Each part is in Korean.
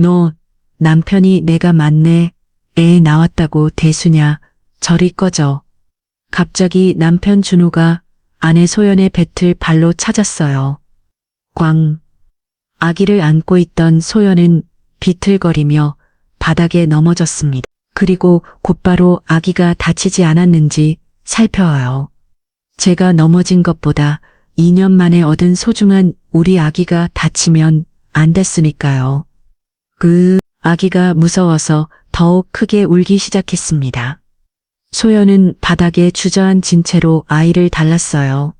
너 남편이 내가 맞네. 애 나왔다고 대수냐. 저리 꺼져. 갑자기 남편 준호가 아내 소연의 뱃을 발로 찾았어요. 꽝. 아기를 안고 있던 소연은 비틀거리며 바닥에 넘어졌습니다. 그리고 곧바로 아기가 다치지 않았는지 살펴와요. 제가 넘어진 것보다 2년 만에 얻은 소중한 우리 아기가 다치면 안 됐으니까요. 아기가 무서워서 더욱 크게 울기 시작했습니다. 소연은 바닥에 주저앉은 채로 아이를 달랐어요.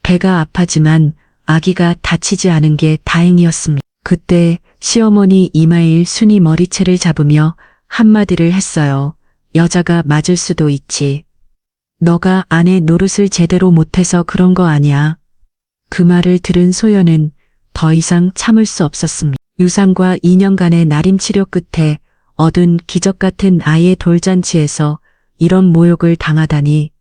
배가 아파지만 아기가 다치지 않은 게 다행이었습니다. 그때 시어머니 이마일 순이 머리채를 잡으며 한마디를 했어요. 여자가 맞을 수도 있지. 너가 아내 노릇을 제대로 못해서 그런 거 아니야. 그 말을 들은 소연은 더 이상 참을 수 없었습니다. 유산과 2년간의 나림치료 끝에 얻은 기적 같은 아이의 돌잔치에서 이런 모욕을 당하다니.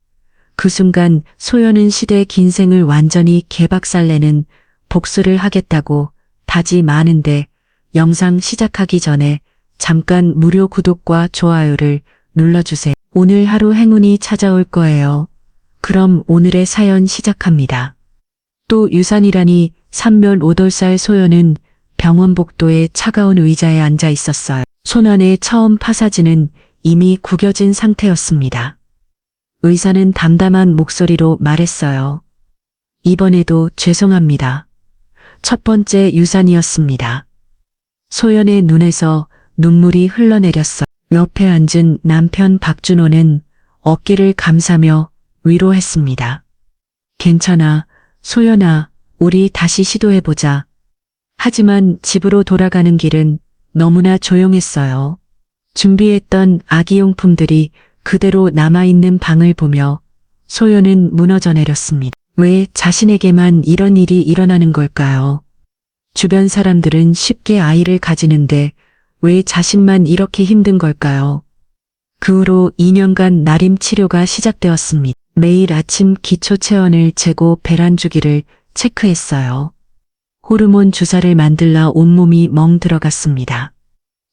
그 순간 소연은 시대의 긴 생을 완전히 개박살내는 복수를 하겠다고 다짐하는데, 영상 시작하기 전에 잠깐 무료 구독과 좋아요를 눌러주세요. 오늘 하루 행운이 찾아올 거예요. 그럼 오늘의 사연 시작합니다. 또 유산이라니. 삼면 8살 소연은 병원 복도의 차가운 의자에 앉아 있었어요. 손 안의 처음 파사지는 이미 구겨진 상태였습니다. 의사는 담담한 목소리로 말했어요. 이번에도 죄송합니다. 첫 번째 유산이었습니다. 소연의 눈에서 눈물이 흘러내렸어요. 옆에 앉은 남편 박준호는 어깨를 감싸며 위로했습니다. 괜찮아, 소연아, 우리 다시 시도해보자. 하지만 집으로 돌아가는 길은 너무나 조용했어요. 준비했던 아기용품들이 그대로 남아있는 방을 보며 소연은 무너져 내렸습니다. 왜 자신에게만 이런 일이 일어나는 걸까요? 주변 사람들은 쉽게 아이를 가지는데 왜 자신만 이렇게 힘든 걸까요? 그 후로 2년간 나림 치료가 시작되었습니다. 매일 아침 기초 체온을 재고 배란 주기를 체크했어요. 호르몬 주사를 만들라 온몸이 멍 들어갔습니다.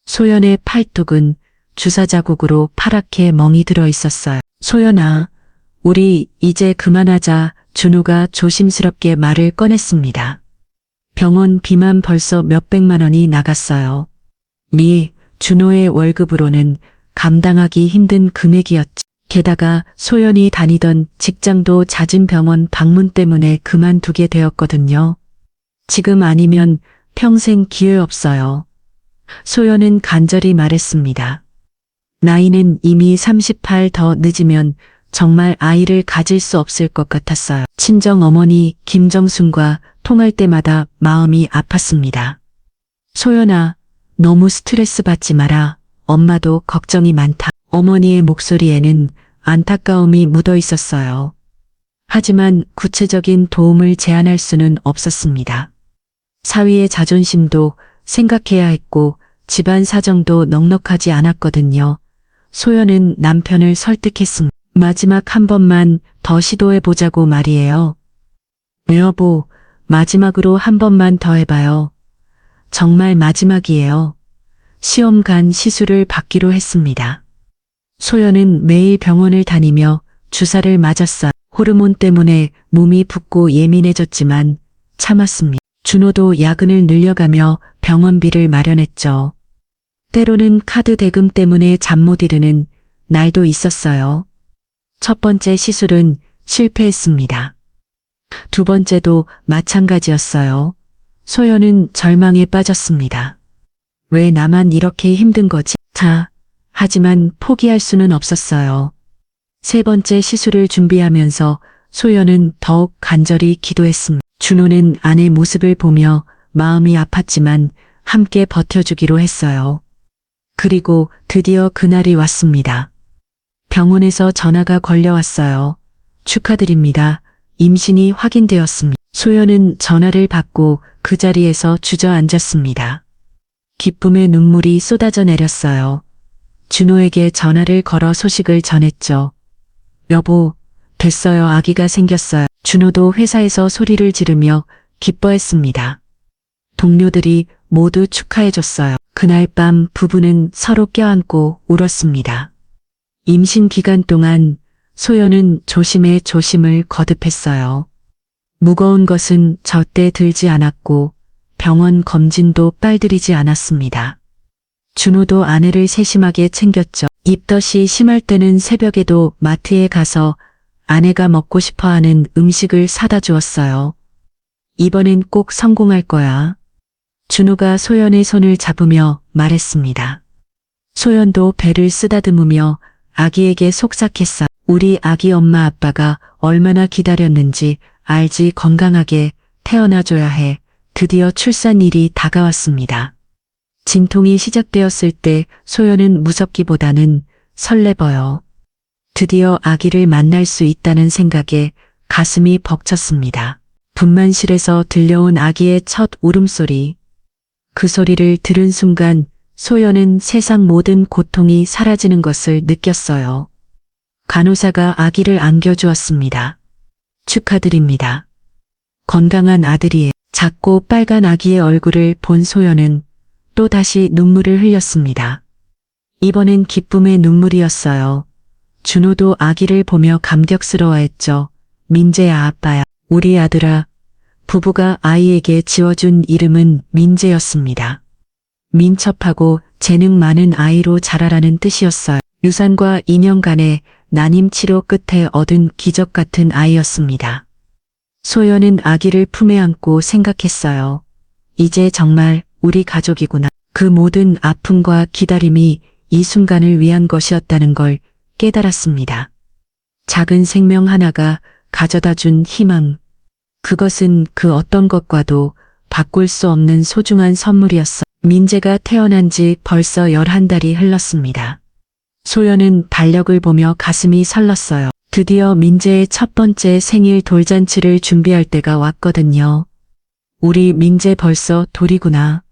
소연의 팔뚝은 주사 자국으로 파랗게 멍이 들어 있었어요. 소연아, 우리 이제 그만하자. 준호가 조심스럽게 말을 꺼냈습니다. 병원 비만 벌써 몇백만 원이 나갔어요. 준호의 월급으로는 감당하기 힘든 금액이었지. 게다가 소연이 다니던 직장도 잦은 병원 방문 때문에 그만두게 되었거든요. 지금 아니면 평생 기회 없어요. 소연은 간절히 말했습니다. 나이는 이미 38, 더 늦으면 정말 아이를 가질 수 없을 것 같았어요. 친정 어머니 김정순과 통할 때마다 마음이 아팠습니다. 소연아, 너무 스트레스 받지 마라. 엄마도 걱정이 많다. 어머니의 목소리에는 안타까움이 묻어 있었어요. 하지만 구체적인 도움을 제안할 수는 없었습니다. 사위의 자존심도 생각해야 했고 집안 사정도 넉넉하지 않았거든요. 소연은 남편을 설득했습니다. 마지막 한 번만 더 시도해보자고 말이에요. 여보, 마지막으로 한 번만 더 해봐요. 정말 마지막이에요. 시험관 시술을 받기로 했습니다. 소연은 매일 병원을 다니며 주사를 맞았어요. 호르몬 때문에 몸이 붓고 예민해졌지만 참았습니다. 준호도 야근을 늘려가며 병원비를 마련했죠. 때로는 카드 대금 때문에 잠 못 이루는 날도 있었어요. 첫 번째 시술은 실패했습니다. 두 번째도 마찬가지였어요. 소연은 절망에 빠졌습니다. 왜 나만 이렇게 힘든 거지? 하지만 포기할 수는 없었어요. 세 번째 시술을 준비하면서 소연은 더욱 간절히 기도했습니다. 준호는 아내 모습을 보며 마음이 아팠지만 함께 버텨주기로 했어요. 그리고 드디어 그날이 왔습니다. 병원에서 전화가 걸려왔어요. 축하드립니다. 임신이 확인되었습니다. 소연은 전화를 받고 그 자리에서 주저앉았습니다. 기쁨의 눈물이 쏟아져 내렸어요. 준호에게 전화를 걸어 소식을 전했죠. 여보, 됐어요. 아기가 생겼어요. 준호도 회사에서 소리를 지르며 기뻐했습니다. 동료들이 모두 축하해줬어요. 그날 밤 부부는 서로 껴안고 울었습니다. 임신 기간 동안 소연은 조심에 조심을 거듭했어요. 무거운 것은 절대 들지 않았고 병원 검진도 빨들이지 않았습니다. 준호도 아내를 세심하게 챙겼죠. 입덧이 심할 때는 새벽에도 마트에 가서 아내가 먹고 싶어하는 음식을 사다 주었어요. 이번엔 꼭 성공할 거야. 준호가 소연의 손을 잡으며 말했습니다. 소연도 배를 쓰다듬으며 아기에게 속삭했어. 우리 아기 엄마 아빠가 얼마나 기다렸는지 알지. 건강하게 태어나줘야 해. 드디어 출산일이 다가왔습니다. 진통이 시작되었을 때 소연은 무섭기보다는 설레버요. 드디어 아기를 만날 수 있다는 생각에 가슴이 벅찼습니다. 분만실에서 들려온 아기의 첫 울음소리. 그 소리를 들은 순간 소연은 세상 모든 고통이 사라지는 것을 느꼈어요. 간호사가 아기를 안겨주었습니다. 축하드립니다. 건강한 아들이에요. 작고 빨간 아기의 얼굴을 본 소연은 또다시 눈물을 흘렸습니다. 이번엔 기쁨의 눈물이었어요. 준호도 아기를 보며 감격스러워했죠. 민재야, 아빠야. 우리 아들아. 부부가 아이에게 지어준 이름은 민재였습니다. 민첩하고 재능 많은 아이로 자라라는 뜻이었어요. 유산과 2년간의 난임 치료 끝에 얻은 기적 같은 아이였습니다. 소연은 아기를 품에 안고 생각했어요. 이제 정말 우리 가족이구나. 그 모든 아픔과 기다림이 이 순간을 위한 것이었다는 걸 깨달았습니다. 작은 생명 하나가 가져다 준 희망. 그것은 그 어떤 것과도 바꿀 수 없는 소중한 선물이었어. 민재가 태어난 지 벌써 11달이 흘렀습니다. 소연은 달력을 보며 가슴이 설렀어요. 드디어 민재의 첫 번째 생일 돌잔치를 준비할 때가 왔거든요. 우리 민재 벌써 돌이구나.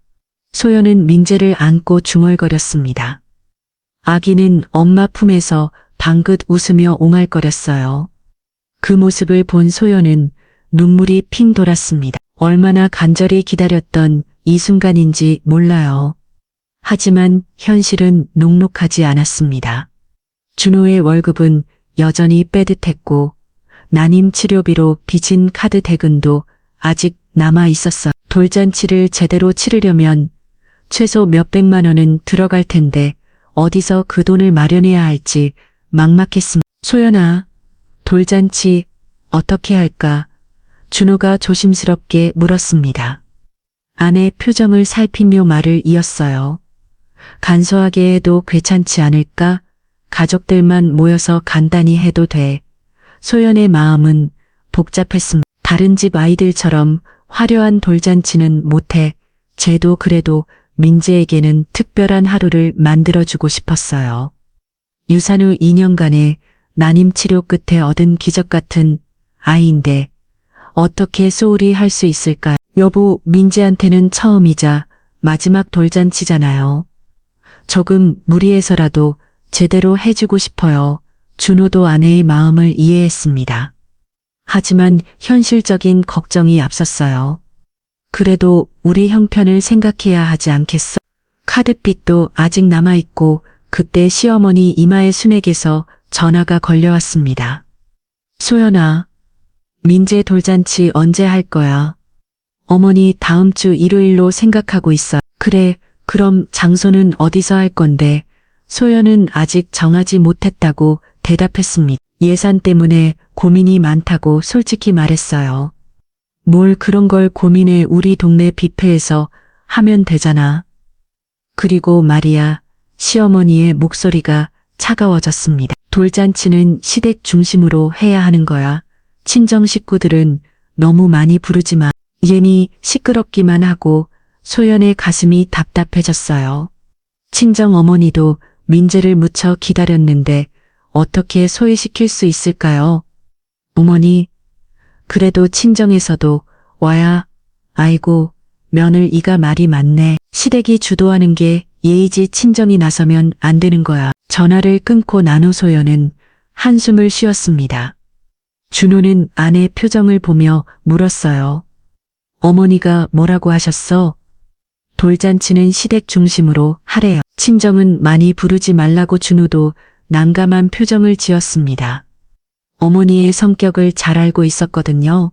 소연은 민재를 안고 중얼거렸습니다. 아기는 엄마 품에서 방긋 웃으며 옹알거렸어요. 그 모습을 본 소연은 눈물이 핑 돌았습니다. 얼마나 간절히 기다렸던 이 순간인지 몰라요. 하지만 현실은 녹록하지 않았습니다. 준호의 월급은 여전히 빼듯했고 난임 치료비로 빚은 카드 대금도 아직 남아 있었어. 돌잔치를 제대로 치르려면 최소 몇백만 원은 들어갈 텐데 어디서 그 돈을 마련해야 할지 막막했습니다. 소연아, 돌잔치 어떻게 할까? 준호가 조심스럽게 물었습니다. 아내 표정을 살피며 말을 이었어요. 간소하게 해도 괜찮지 않을까? 가족들만 모여서 간단히 해도 돼. 소연의 마음은 복잡했습니다. 다른 집 아이들처럼 화려한 돌잔치는 못해. 쟤도 그래도 민재에게는 특별한 하루를 만들어주고 싶었어요. 유산 후 2년간의 난임 치료 끝에 얻은 기적 같은 아이인데 어떻게 소홀히 할 수 있을까? 여보, 민재한테는 처음이자 마지막 돌잔치잖아요. 조금 무리해서라도 제대로 해주고 싶어요. 준호도 아내의 마음을 이해했습니다. 하지만 현실적인 걱정이 앞섰어요. 그래도 우리 형편을 생각해야 하지 않겠어? 카드빚도 아직 남아있고 그때 시어머니 이마의 순액에서 전화가 걸려왔습니다. 소연아, 민재 돌잔치 언제 할 거야? 어머니 다음 주 일요일로 생각하고 있어. 그래, 그럼 장소는 어디서 할 건데? 소연은 아직 정하지 못했다고 대답했습니다. 예산 때문에 고민이 많다고 솔직히 말했어요. 뭘 그런 걸 고민해. 우리 동네 뷔페에서 하면 되잖아. 그리고 말이야, 시어머니의 목소리가 차가워졌습니다. 돌잔치는 시댁 중심으로 해야 하는 거야. 친정 식구들은 너무 많이 부르지 마. 괜히 시끄럽기만 하고. 소연의 가슴이 답답해졌어요. 친정 어머니도 민재를 무척 기다렸는데 어떻게 소외시킬 수 있을까요? 어머니, 그래도 친정에서도 와야. 아이고, 며느리가 말이 많네. 시댁이 주도하는 게 예의지. 친정이 나서면 안 되는 거야. 전화를 끊고 난 후 소연은 한숨을 쉬었습니다. 준호는 아내 표정을 보며 물었어요. 어머니가 뭐라고 하셨어? 돌잔치는 시댁 중심으로 하래요. 친정은 많이 부르지 말라고 준우도 난감한 표정을 지었습니다. 어머니의 성격을 잘 알고 있었거든요.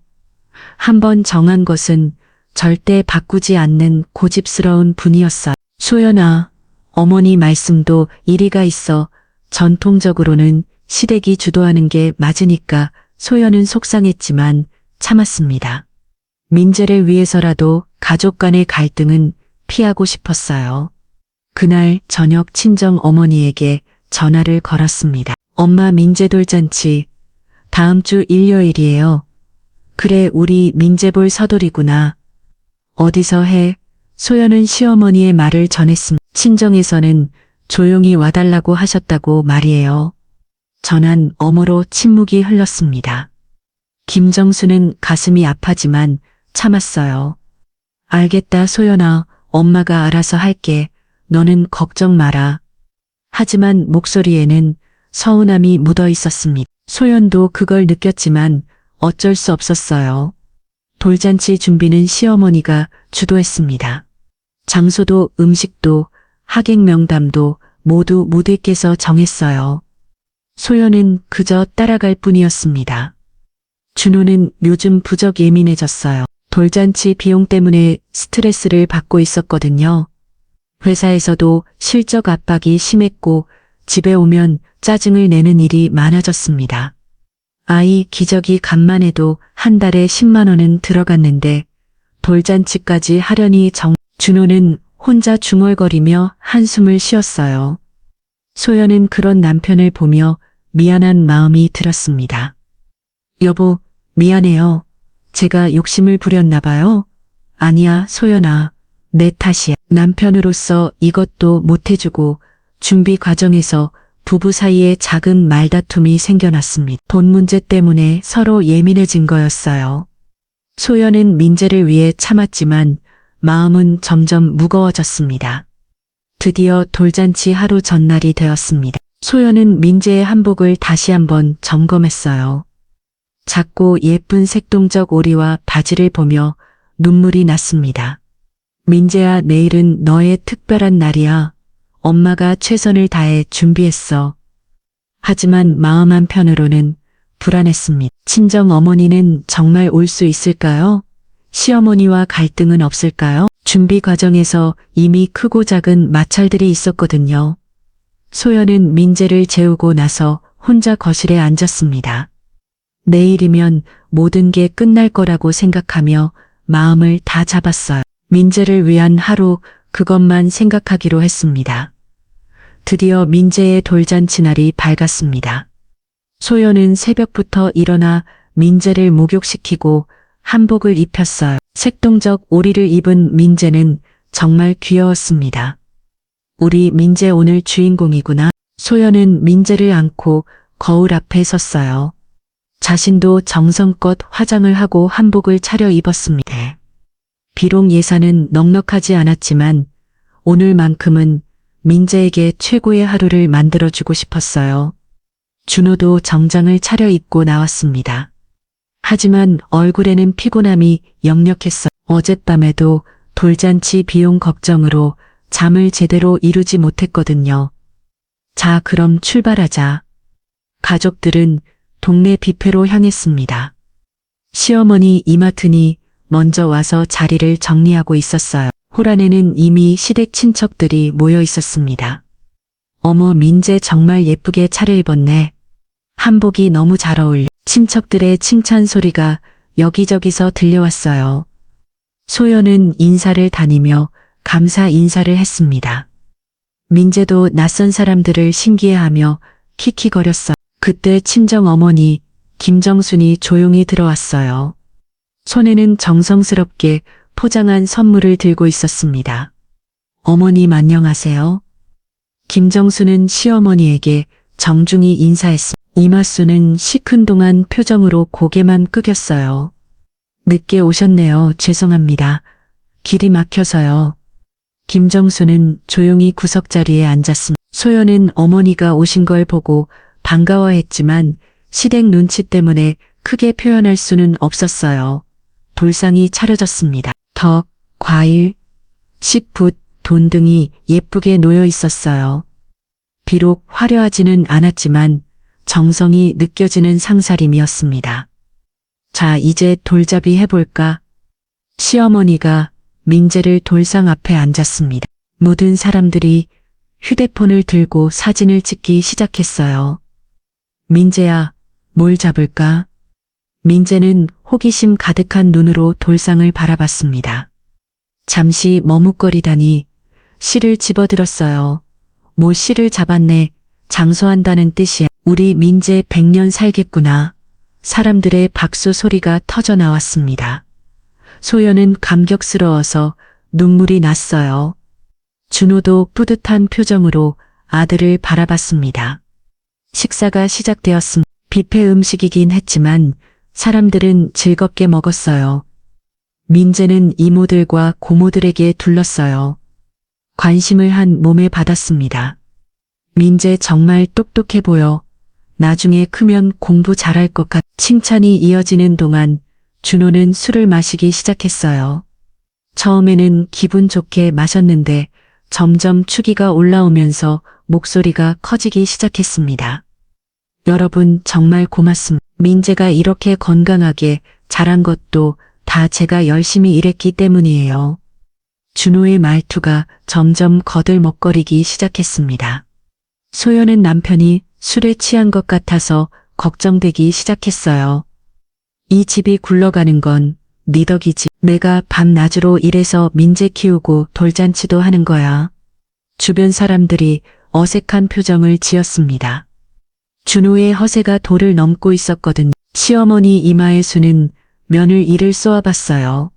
한번 정한 것은 절대 바꾸지 않는 고집스러운 분이었어요. 소연아, 어머니 말씀도 일리가 있어. 전통적으로는 시댁이 주도하는 게 맞으니까. 소연은 속상했지만 참았습니다. 민재를 위해서라도 가족 간의 갈등은 피하고 싶었어요. 그날 저녁 친정 어머니에게 전화를 걸었습니다. 엄마, 민재 돌잔치 다음 주 일요일이에요. 그래, 우리 민재 볼 서돌이구나. 어디서 해? 소연은 시어머니의 말을 전했습니다. 친정에서는 조용히 와달라고 하셨다고 말이에요. 전한 어머로 침묵이 흘렀습니다. 김정수는 가슴이 아파지만 참았어요. 알겠다, 소연아. 엄마가 알아서 할게. 너는 걱정 마라. 하지만 목소리에는 서운함이 묻어 있었습니다. 소연도 그걸 느꼈지만 어쩔 수 없었어요. 돌잔치 준비는 시어머니가 주도했습니다. 장소도 음식도 하객 명단도 모두 무대께서 정했어요. 소연은 그저 따라갈 뿐이었습니다. 준호는 요즘 부쩍 예민해졌어요. 돌잔치 비용 때문에 스트레스를 받고 있었거든요. 회사에서도 실적 압박이 심했고 집에 오면 짜증을 내는 일이 많아졌습니다. 아이 기저귀 값만 해도 한 달에 10만 원은 들어갔는데 돌잔치까지 하려니 준호는 혼자 중얼거리며 한숨을 쉬었어요. 소연은 그런 남편을 보며 미안한 마음이 들었습니다. 여보, 미안해요. 제가 욕심을 부렸나 봐요. 아니야, 소연아. 내 탓이야. 남편으로서 이것도 못해주고 준비 과정에서 부부 사이에 작은 말다툼이 생겨났습니다. 돈 문제 때문에 서로 예민해진 거였어요. 소연은 민재를 위해 참았지만 마음은 점점 무거워졌습니다. 드디어 돌잔치 하루 전날이 되었습니다. 소연은 민재의 한복을 다시 한번 점검했어요. 작고 예쁜 색동적 오리와 바지를 보며 눈물이 났습니다. 민재야, 내일은 너의 특별한 날이야. 엄마가 최선을 다해 준비했어. 하지만 마음 한편으로는 불안했습니다. 친정 어머니는 정말 올 수 있을까요? 시어머니와 갈등은 없을까요? 준비 과정에서 이미 크고 작은 마찰들이 있었거든요. 소연은 민재를 재우고 나서 혼자 거실에 앉았습니다. 내일이면 모든 게 끝날 거라고 생각하며 마음을 다 잡았어요. 민재를 위한 하루, 그것만 생각하기로 했습니다. 드디어 민재의 돌잔치 날이 밝았습니다. 소연은 새벽부터 일어나 민재를 목욕시키고 한복을 입혔어요. 색동적 오리를 입은 민재는 정말 귀여웠습니다. 우리 민재 오늘 주인공이구나. 소연은 민재를 안고 거울 앞에 섰어요. 자신도 정성껏 화장을 하고 한복을 차려 입었습니다. 비록 예산은 넉넉하지 않았지만 오늘만큼은 민재에게 최고의 하루를 만들어주고 싶었어요. 준호도 정장을 차려입고 나왔습니다. 하지만 얼굴에는 피곤함이 역력했어요. 어젯밤에도 돌잔치 비용 걱정으로 잠을 제대로 이루지 못했거든요. 자, 그럼 출발하자. 가족들은 동네 뷔페로 향했습니다. 시어머니 이마트니 먼저 와서 자리를 정리하고 있었어요. 홀 안에는 이미 시댁 친척들이 모여 있었습니다. 어머, 민재 정말 예쁘게 차려입었네. 한복이 너무 잘 어울려. 친척들의 칭찬 소리가 여기저기서 들려왔어요. 소연은 인사를 다니며 감사 인사를 했습니다. 민재도 낯선 사람들을 신기해하며 킥킥거렸어요. 그때 친정 어머니 김정순이 조용히 들어왔어요. 손에는 정성스럽게 포장한 선물을 들고 있었습니다. 어머님 안녕하세요. 김정수는 시어머니에게 정중히 인사했습니다. 이마수는 시큰둥한 표정으로 고개만 끄겼어요. 늦게 오셨네요. 죄송합니다. 길이 막혀서요. 김정수는 조용히 구석자리에 앉았습니다. 소연은 어머니가 오신 걸 보고 반가워했지만 시댁 눈치 때문에 크게 표현할 수는 없었어요. 돌상이 차려졌습니다. 덕, 과일, 식붓, 돈 등이 예쁘게 놓여 있었어요. 비록 화려하지는 않았지만 정성이 느껴지는 상사림이었습니다. 자, 이제 돌잡이 해볼까? 시어머니가 민재를 돌상 앞에 앉았습니다. 모든 사람들이 휴대폰을 들고 사진을 찍기 시작했어요. 민재야, 뭘 잡을까? 민재는 호기심 가득한 눈으로 돌상을 바라봤습니다. 잠시 머뭇거리다니 실을 집어들었어요. 뭐 실을 잡았네. 장수한다는 뜻이야. 우리 민재 100년 살겠구나. 사람들의 박수 소리가 터져 나왔습니다. 소연은 감격스러워서 눈물이 났어요. 준호도 뿌듯한 표정으로 아들을 바라봤습니다. 식사가 시작되었습니다. 뷔페 음식이긴 했지만 사람들은 즐겁게 먹었어요. 민재는 이모들과 고모들에게 둘렀어요. 관심을 한 몸에 받았습니다. 민재 정말 똑똑해 보여. 나중에 크면 공부 잘할 것 같아. 칭찬이 이어지는 동안 준호는 술을 마시기 시작했어요. 처음에는 기분 좋게 마셨는데 점점 추기가 올라오면서 목소리가 커지기 시작했습니다. 여러분 정말 고맙습니다. 민재가 이렇게 건강하게 자란 것도 다 제가 열심히 일했기 때문이에요. 준호의 말투가 점점 거들먹거리기 시작했습니다. 소연은 남편이 술에 취한 것 같아서 걱정되기 시작했어요. 이 집이 굴러가는 건 네 덕이지. 내가 밤낮으로 일해서 민재 키우고 돌잔치도 하는 거야. 주변 사람들이 어색한 표정을 지었습니다. 준호의 허세가 도를 넘고 있었거든요. 시어머니 이마에 수는 며느리를 쏘아봤어요.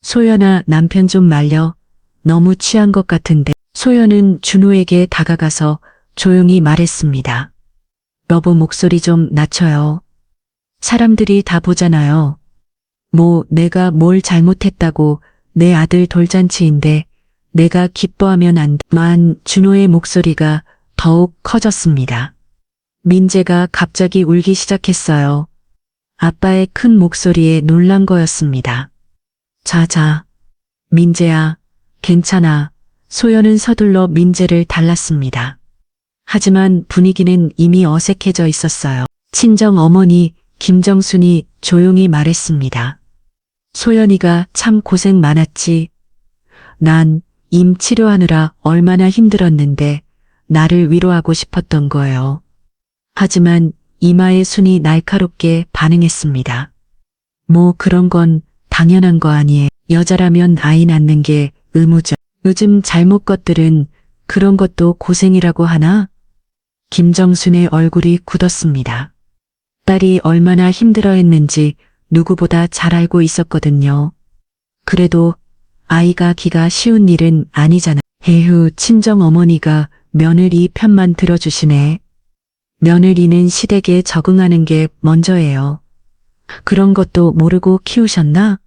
소연아, 남편 좀 말려. 너무 취한 것 같은데. 소연은 준호에게 다가가서 조용히 말했습니다. 여보, 목소리 좀 낮춰요. 사람들이 다 보잖아요. 뭐 내가 뭘 잘못했다고. 내 아들 돌잔치인데 내가 기뻐하면 안 돼. 만. 준호의 목소리가 더욱 커졌습니다. 민재가 갑자기 울기 시작했어요. 아빠의 큰 목소리에 놀란 거였습니다. 자자. 민재야, 괜찮아. 소연은 서둘러 민재를 달랐습니다. 하지만 분위기는 이미 어색해져 있었어요. 친정 어머니 김정순이 조용히 말했습니다. 소연이가 참 고생 많았지. 난 임 치료하느라 얼마나 힘들었는데 나를 위로하고 싶었던 거예요. 하지만 이마의 순이 날카롭게 반응했습니다. 뭐 그런 건 당연한 거 아니에요. 여자라면 아이 낳는 게 의무죠. 요즘 잘못 것들은 그런 것도 고생이라고 하나? 김정순의 얼굴이 굳었습니다. 딸이 얼마나 힘들어했는지 누구보다 잘 알고 있었거든요. 그래도 아이가 기가 쉬운 일은 아니잖아. 에휴, 친정어머니가 며느리 편만 들어주시네. 며느리는 시댁에 적응하는 게 먼저예요. 그런 것도 모르고 키우셨나?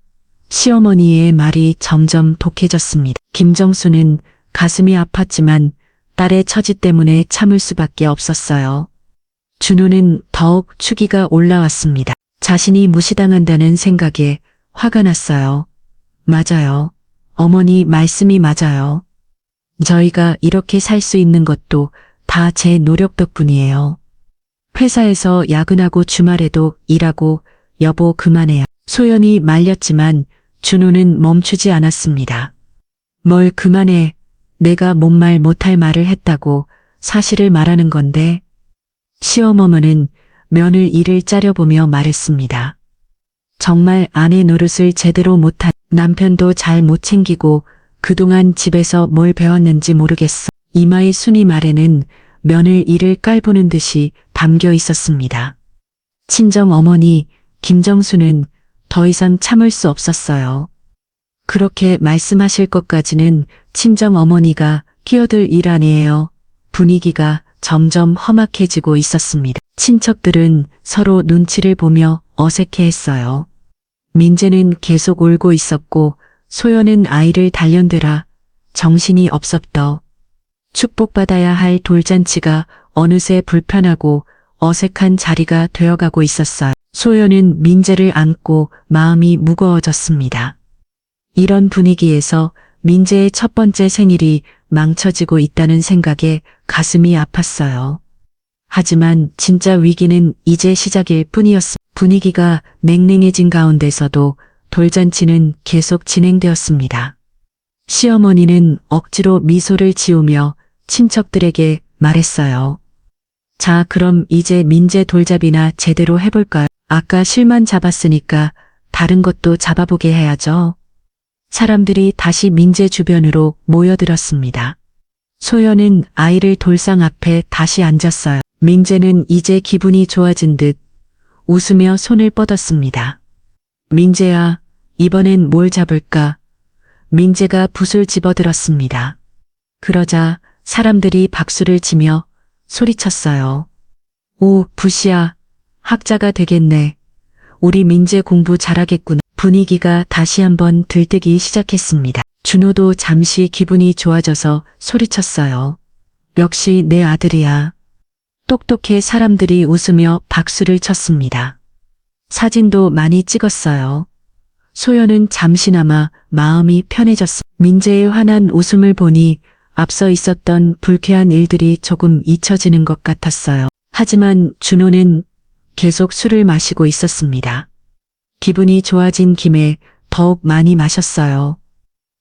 시어머니의 말이 점점 독해졌습니다. 김정수는 가슴이 아팠지만 딸의 처지 때문에 참을 수밖에 없었어요. 준호는 더욱 추기가 올라왔습니다. 자신이 무시당한다는 생각에 화가 났어요. 맞아요. 어머니 말씀이 맞아요. 저희가 이렇게 살 수 있는 것도 다 제 노력 덕분이에요. 회사에서 야근하고 주말에도 일하고 여보 그만해요. 소연이 말렸지만 준호는 멈추지 않았습니다. 뭘 그만해. 내가 뭔 말 못할 말을 했다고 사실을 말하는 건데. 시어머니는 며느리를 짜려보며 말했습니다. 정말 아내 노릇을 제대로 못한 남편도 잘 못 챙기고 그동안 집에서 뭘 배웠는지 모르겠어. 이마의 순이 말에는 며느리를 깔보는 듯이 담겨 있었습니다. 친정 어머니 김정수는 더 이상 참을 수 없었어요. 그렇게 말씀하실 것까지는 친정 어머니가 끼어들 일 아니에요. 분위기가 점점 험악해지고 있었습니다. 친척들은 서로 눈치를 보며 어색해했어요. 민재는 계속 울고 있었고 소연은 아이를 단련되라 정신이 없었더. 축복받아야 할 돌잔치가 어느새 불편하고 어색한 자리가 되어가고 있었어요. 소연은 민재를 안고 마음이 무거워졌습니다. 이런 분위기에서 민재의 첫 번째 생일이 망쳐지고 있다는 생각에 가슴이 아팠어요. 하지만 진짜 위기는 이제 시작일 뿐이었습니다. 분위기가 냉랭해진 가운데서도 돌잔치는 계속 진행되었습니다. 시어머니는 억지로 미소를 지으며 친척들에게 말했어요. 자, 그럼 이제 민재 돌잡이나 제대로 해볼까요? 아까 실만 잡았으니까 다른 것도 잡아보게 해야죠. 사람들이 다시 민재 주변으로 모여들었습니다. 소연은 아이를 돌상 앞에 다시 앉았어요. 민재는 이제 기분이 좋아진 듯 웃으며 손을 뻗었습니다. 민재야, 이번엔 뭘 잡을까? 민재가 붓을 집어들었습니다. 그러자 사람들이 박수를 치며 소리쳤어요. 오, 붓이야. 학자가 되겠네. 우리 민재 공부 잘하겠구나. 분위기가 다시 한번 들뜨기 시작했습니다. 준호도 잠시 기분이 좋아져서 소리쳤어요. 역시 내 아들이야. 똑똑해. 사람들이 웃으며 박수를 쳤습니다. 사진도 많이 찍었어요. 소연은 잠시나마 마음이 편해졌습니다. 민재의 환한 웃음을 보니 앞서 있었던 불쾌한 일들이 조금 잊혀지는 것 같았어요. 하지만 준호는 계속 술을 마시고 있었습니다. 기분이 좋아진 김에 더욱 많이 마셨어요.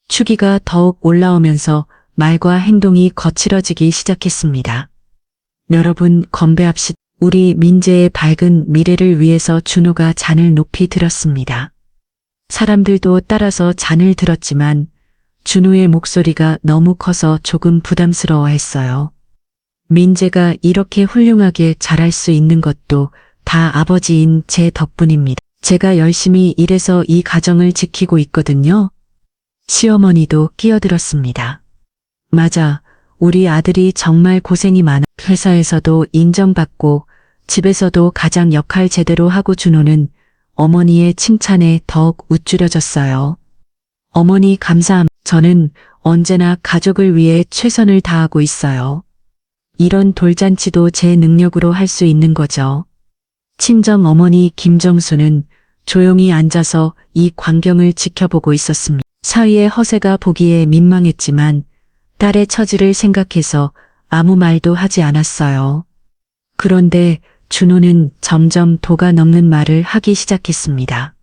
추기가 더욱 올라오면서 말과 행동이 거칠어지기 시작했습니다. 여러분, 건배합시다. 우리 민재의 밝은 미래를 위해서 준호가 잔을 높이 들었습니다. 사람들도 따라서 잔을 들었지만 준호의 목소리가 너무 커서 조금 부담스러워했어요. 민재가 이렇게 훌륭하게 자랄 수 있는 것도 다 아버지인 제 덕분입니다. 제가 열심히 일해서 이 가정을 지키고 있거든요. 시어머니도 끼어들었습니다. 맞아. 우리 아들이 정말 고생이 많아. 회사에서도 인정받고 집에서도 가장 역할 제대로 하고. 준호는 어머니의 칭찬에 더욱 우쭐해졌어요. 어머니 감사합니다. 저는 언제나 가족을 위해 최선을 다하고 있어요. 이런 돌잔치도 제 능력으로 할 수 있는 거죠. 친정 어머니 김정수는 조용히 앉아서 이 광경을 지켜보고 있었습니다. 사위의 허세가 보기에 민망했지만 딸의 처지를 생각해서 아무 말도 하지 않았어요. 그런데 준호는 점점 도가 넘는 말을 하기 시작했습니다.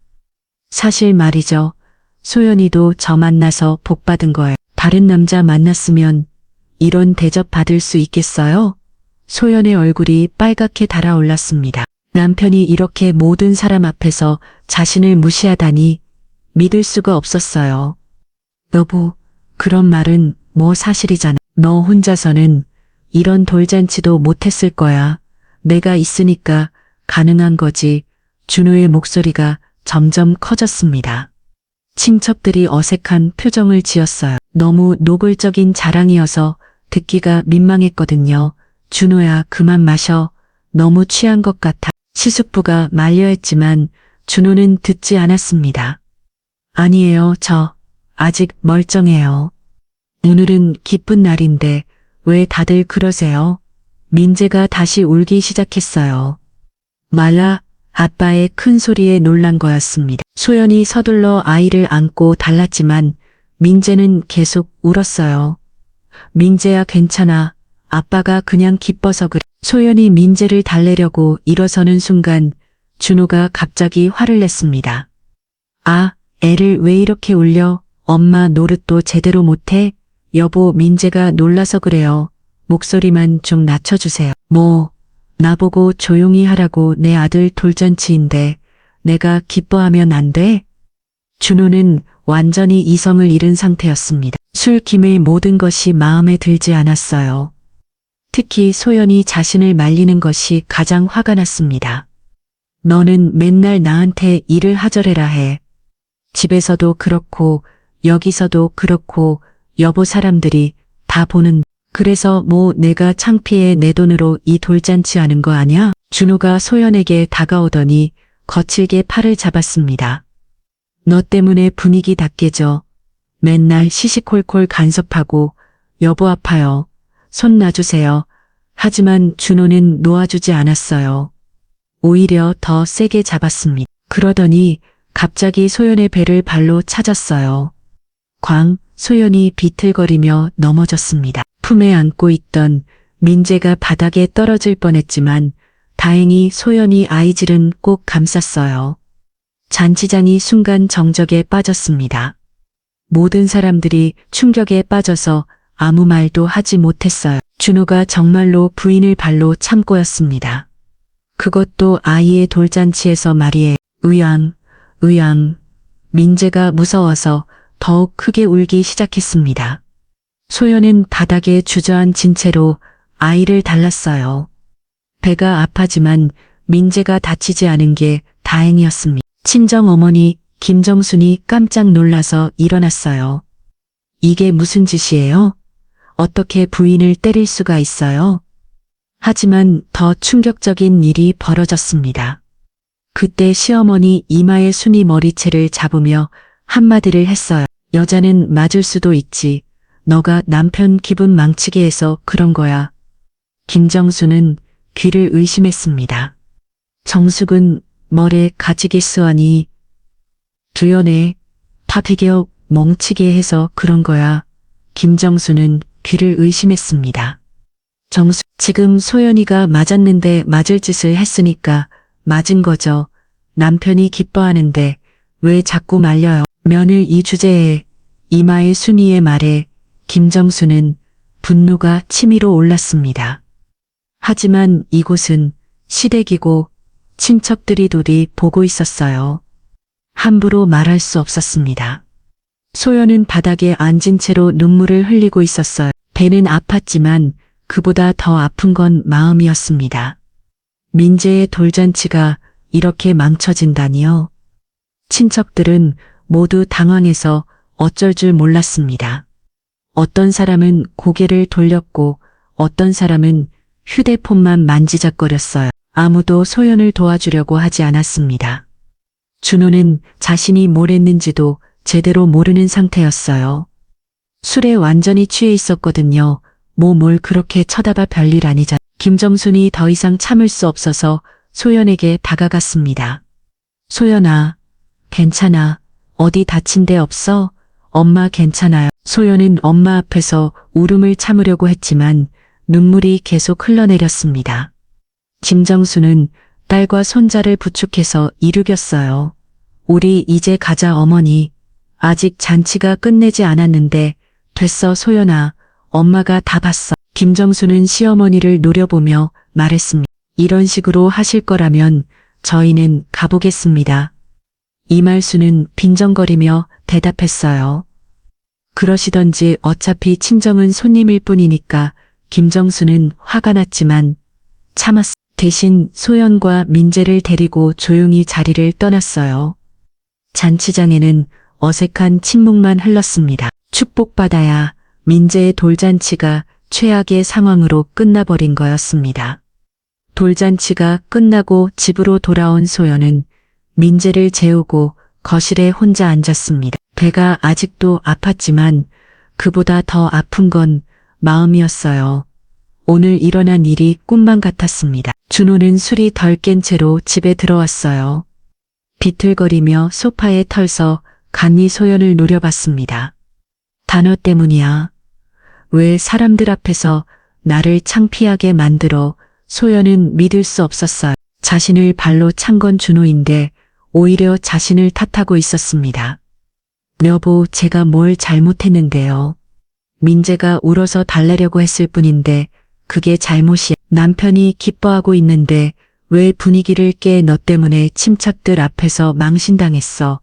사실 말이죠. 소연이도 저 만나서 복 받은 거예요. 다른 남자 만났으면 이런 대접 받을 수 있겠어요? 소연의 얼굴이 빨갛게 달아올랐습니다. 남편이 이렇게 모든 사람 앞에서 자신을 무시하다니 믿을 수가 없었어요. 여보, 그런 말은 뭐 사실이잖아. 너 혼자서는 이런 돌잔치도 못했을 거야. 내가 있으니까 가능한 거지. 준호의 목소리가 점점 커졌습니다. 친척들이 어색한 표정을 지었어요. 너무 노골적인 자랑이어서 듣기가 민망했거든요. 준호야, 그만 마셔. 너무 취한 것 같아. 시숙부가 만려했지만 준호는 듣지 않았습니다. 아니에요, 저 아직 멀쩡해요. 오늘은 기쁜 날인데 왜 다들 그러세요? 민재가 다시 울기 시작했어요. 말라, 아빠의 큰 소리에 놀란 거였습니다. 소연이 서둘러 아이를 안고 달랐지만 민재는 계속 울었어요. 민재야, 괜찮아. 아빠가 그냥 기뻐서 그래. 소연이 민재를 달래려고 일어서는 순간 준호가 갑자기 화를 냈습니다. 아, 애를 왜 이렇게 울려? 엄마 노릇도 제대로 못해? 여보, 민재가 놀라서 그래요. 목소리만 좀 낮춰주세요. 뭐, 나보고 조용히 하라고. 내 아들 돌잔치인데 내가 기뻐하면 안 돼? 준호는 완전히 이성을 잃은 상태였습니다. 술 김의 모든 것이 마음에 들지 않았어요. 특히 소연이 자신을 말리는 것이 가장 화가 났습니다. 너는 맨날 나한테 일을 하절해라 해. 집에서도 그렇고 여기서도 그렇고 여보, 사람들이 다 보는. 그래서 뭐 내가 창피해 내 돈으로 이 돌잔치 하는 거 아냐? 준호가 소연에게 다가오더니 거칠게 팔을 잡았습니다. 너 때문에 분위기 다 깨져. 맨날 시시콜콜 간섭하고. 여보, 아파요. 손 놔주세요. 하지만 준호는 놓아주지 않았어요. 오히려 더 세게 잡았습니다. 그러더니 갑자기 소연의 배를 발로 찾았어요. 소연이 비틀거리며 넘어졌습니다. 품에 안고 있던 민재가 바닥에 떨어질 뻔했지만 다행히 소연이 아이들은 꼭 감쌌어요. 잔치장이 순간 정적에 빠졌습니다. 모든 사람들이 충격에 빠져서 아무 말도 하지 못했어요. 준호가 정말로 부인을 발로 참고였습니다. 그것도 아이의 돌잔치에서 말이에요. 의왕. 민재가 무서워서 더욱 크게 울기 시작했습니다. 소연은 바닥에 주저앉은 채로 아이를 달랐어요. 배가 아파지만 민재가 다치지 않은 게 다행이었습니다. 친정어머니 김정순이 깜짝 놀라서 일어났어요. 이게 무슨 짓이에요? 어떻게 부인을 때릴 수가 있어요? 하지만 더 충격적인 일이 벌어졌습니다. 그때 시어머니 이마에 순이 머리채를 잡으며 한마디를 했어요. 여자는 맞을 수도 있지. 너가 남편 기분 망치게 해서 그런 거야. 김정수는 귀를 의심했습니다. 정숙은 머리에 가지겠으하니 두연에 다 비겨 멍치게 해서 그런 거야. 김정수는 귀를 의심했습니다. 정수, 지금 소연이가 맞았는데 맞을 짓을 했으니까 맞은 거죠. 남편이 기뻐하는데 왜 자꾸 말려요. 며느리 이 주제에 이마의 순이의 말에 김정수는 분노가 치밀어 올랐습니다. 하지만 이곳은 시댁이고 친척들이 둘이 보고 있었어요. 함부로 말할 수 없었습니다. 소연은 바닥에 앉은 채로 눈물을 흘리고 있었어요. 배는 아팠지만 그보다 더 아픈 건 마음이었습니다. 민재의 돌잔치가 이렇게 망쳐진다니요. 친척들은 모두 당황해서 어쩔 줄 몰랐습니다. 어떤 사람은 고개를 돌렸고 어떤 사람은 휴대폰만 만지작거렸어요. 아무도 소연을 도와주려고 하지 않았습니다. 준호는 자신이 뭘 했는지도 제대로 모르는 상태였어요. 술에 완전히 취해 있었거든요. 뭘 그렇게 쳐다봐 별일 아니잖아. 김정순이 더 이상 참을 수 없어서 소연에게 다가갔습니다. 소연아, 괜찮아. 어디 다친 데 없어? 엄마 괜찮아요. 소연은 엄마 앞에서 울음을 참으려고 했지만 눈물이 계속 흘러내렸습니다. 김정수는 딸과 손자를 부축해서 이르겼어요. 우리 이제 가자 어머니. 아직 잔치가 끝내지 않았는데 됐어 소연아. 엄마가 다 봤어. 김정수는 시어머니를 노려보며 말했습니다. 이런 식으로 하실 거라면 저희는 가보겠습니다. 이말수는 빈정거리며 대답했어요. 그러시던지 어차피 친정은 손님일 뿐이니까 김정수는 화가 났지만 참았어. 대신 소연과 민재를 데리고 조용히 자리를 떠났어요. 잔치장에는 어색한 침묵만 흘렀습니다. 축복받아야 민재의 돌잔치가 최악의 상황으로 끝나버린 거였습니다. 돌잔치가 끝나고 집으로 돌아온 소연은 민재를 재우고 거실에 혼자 앉았습니다. 배가 아직도 아팠지만 그보다 더 아픈 건 마음이었어요. 오늘 일어난 일이 꿈만 같았습니다. 준호는 술이 덜 깬 채로 집에 들어왔어요. 비틀거리며 소파에 털서 간이 소연을 노려봤습니다. 단어 때문이야. 왜 사람들 앞에서 나를 창피하게 만들어. 소연은 믿을 수 없었어요. 자신을 발로 찬 건 준호인데 오히려 자신을 탓하고 있었습니다. 여보, 제가 뭘 잘못했는데요. 민재가 울어서 달래려고 했을 뿐인데 그게 잘못이야. 남편이 기뻐하고 있는데 왜 분위기를 깨. 너 때문에 친척들 앞에서 망신당했어.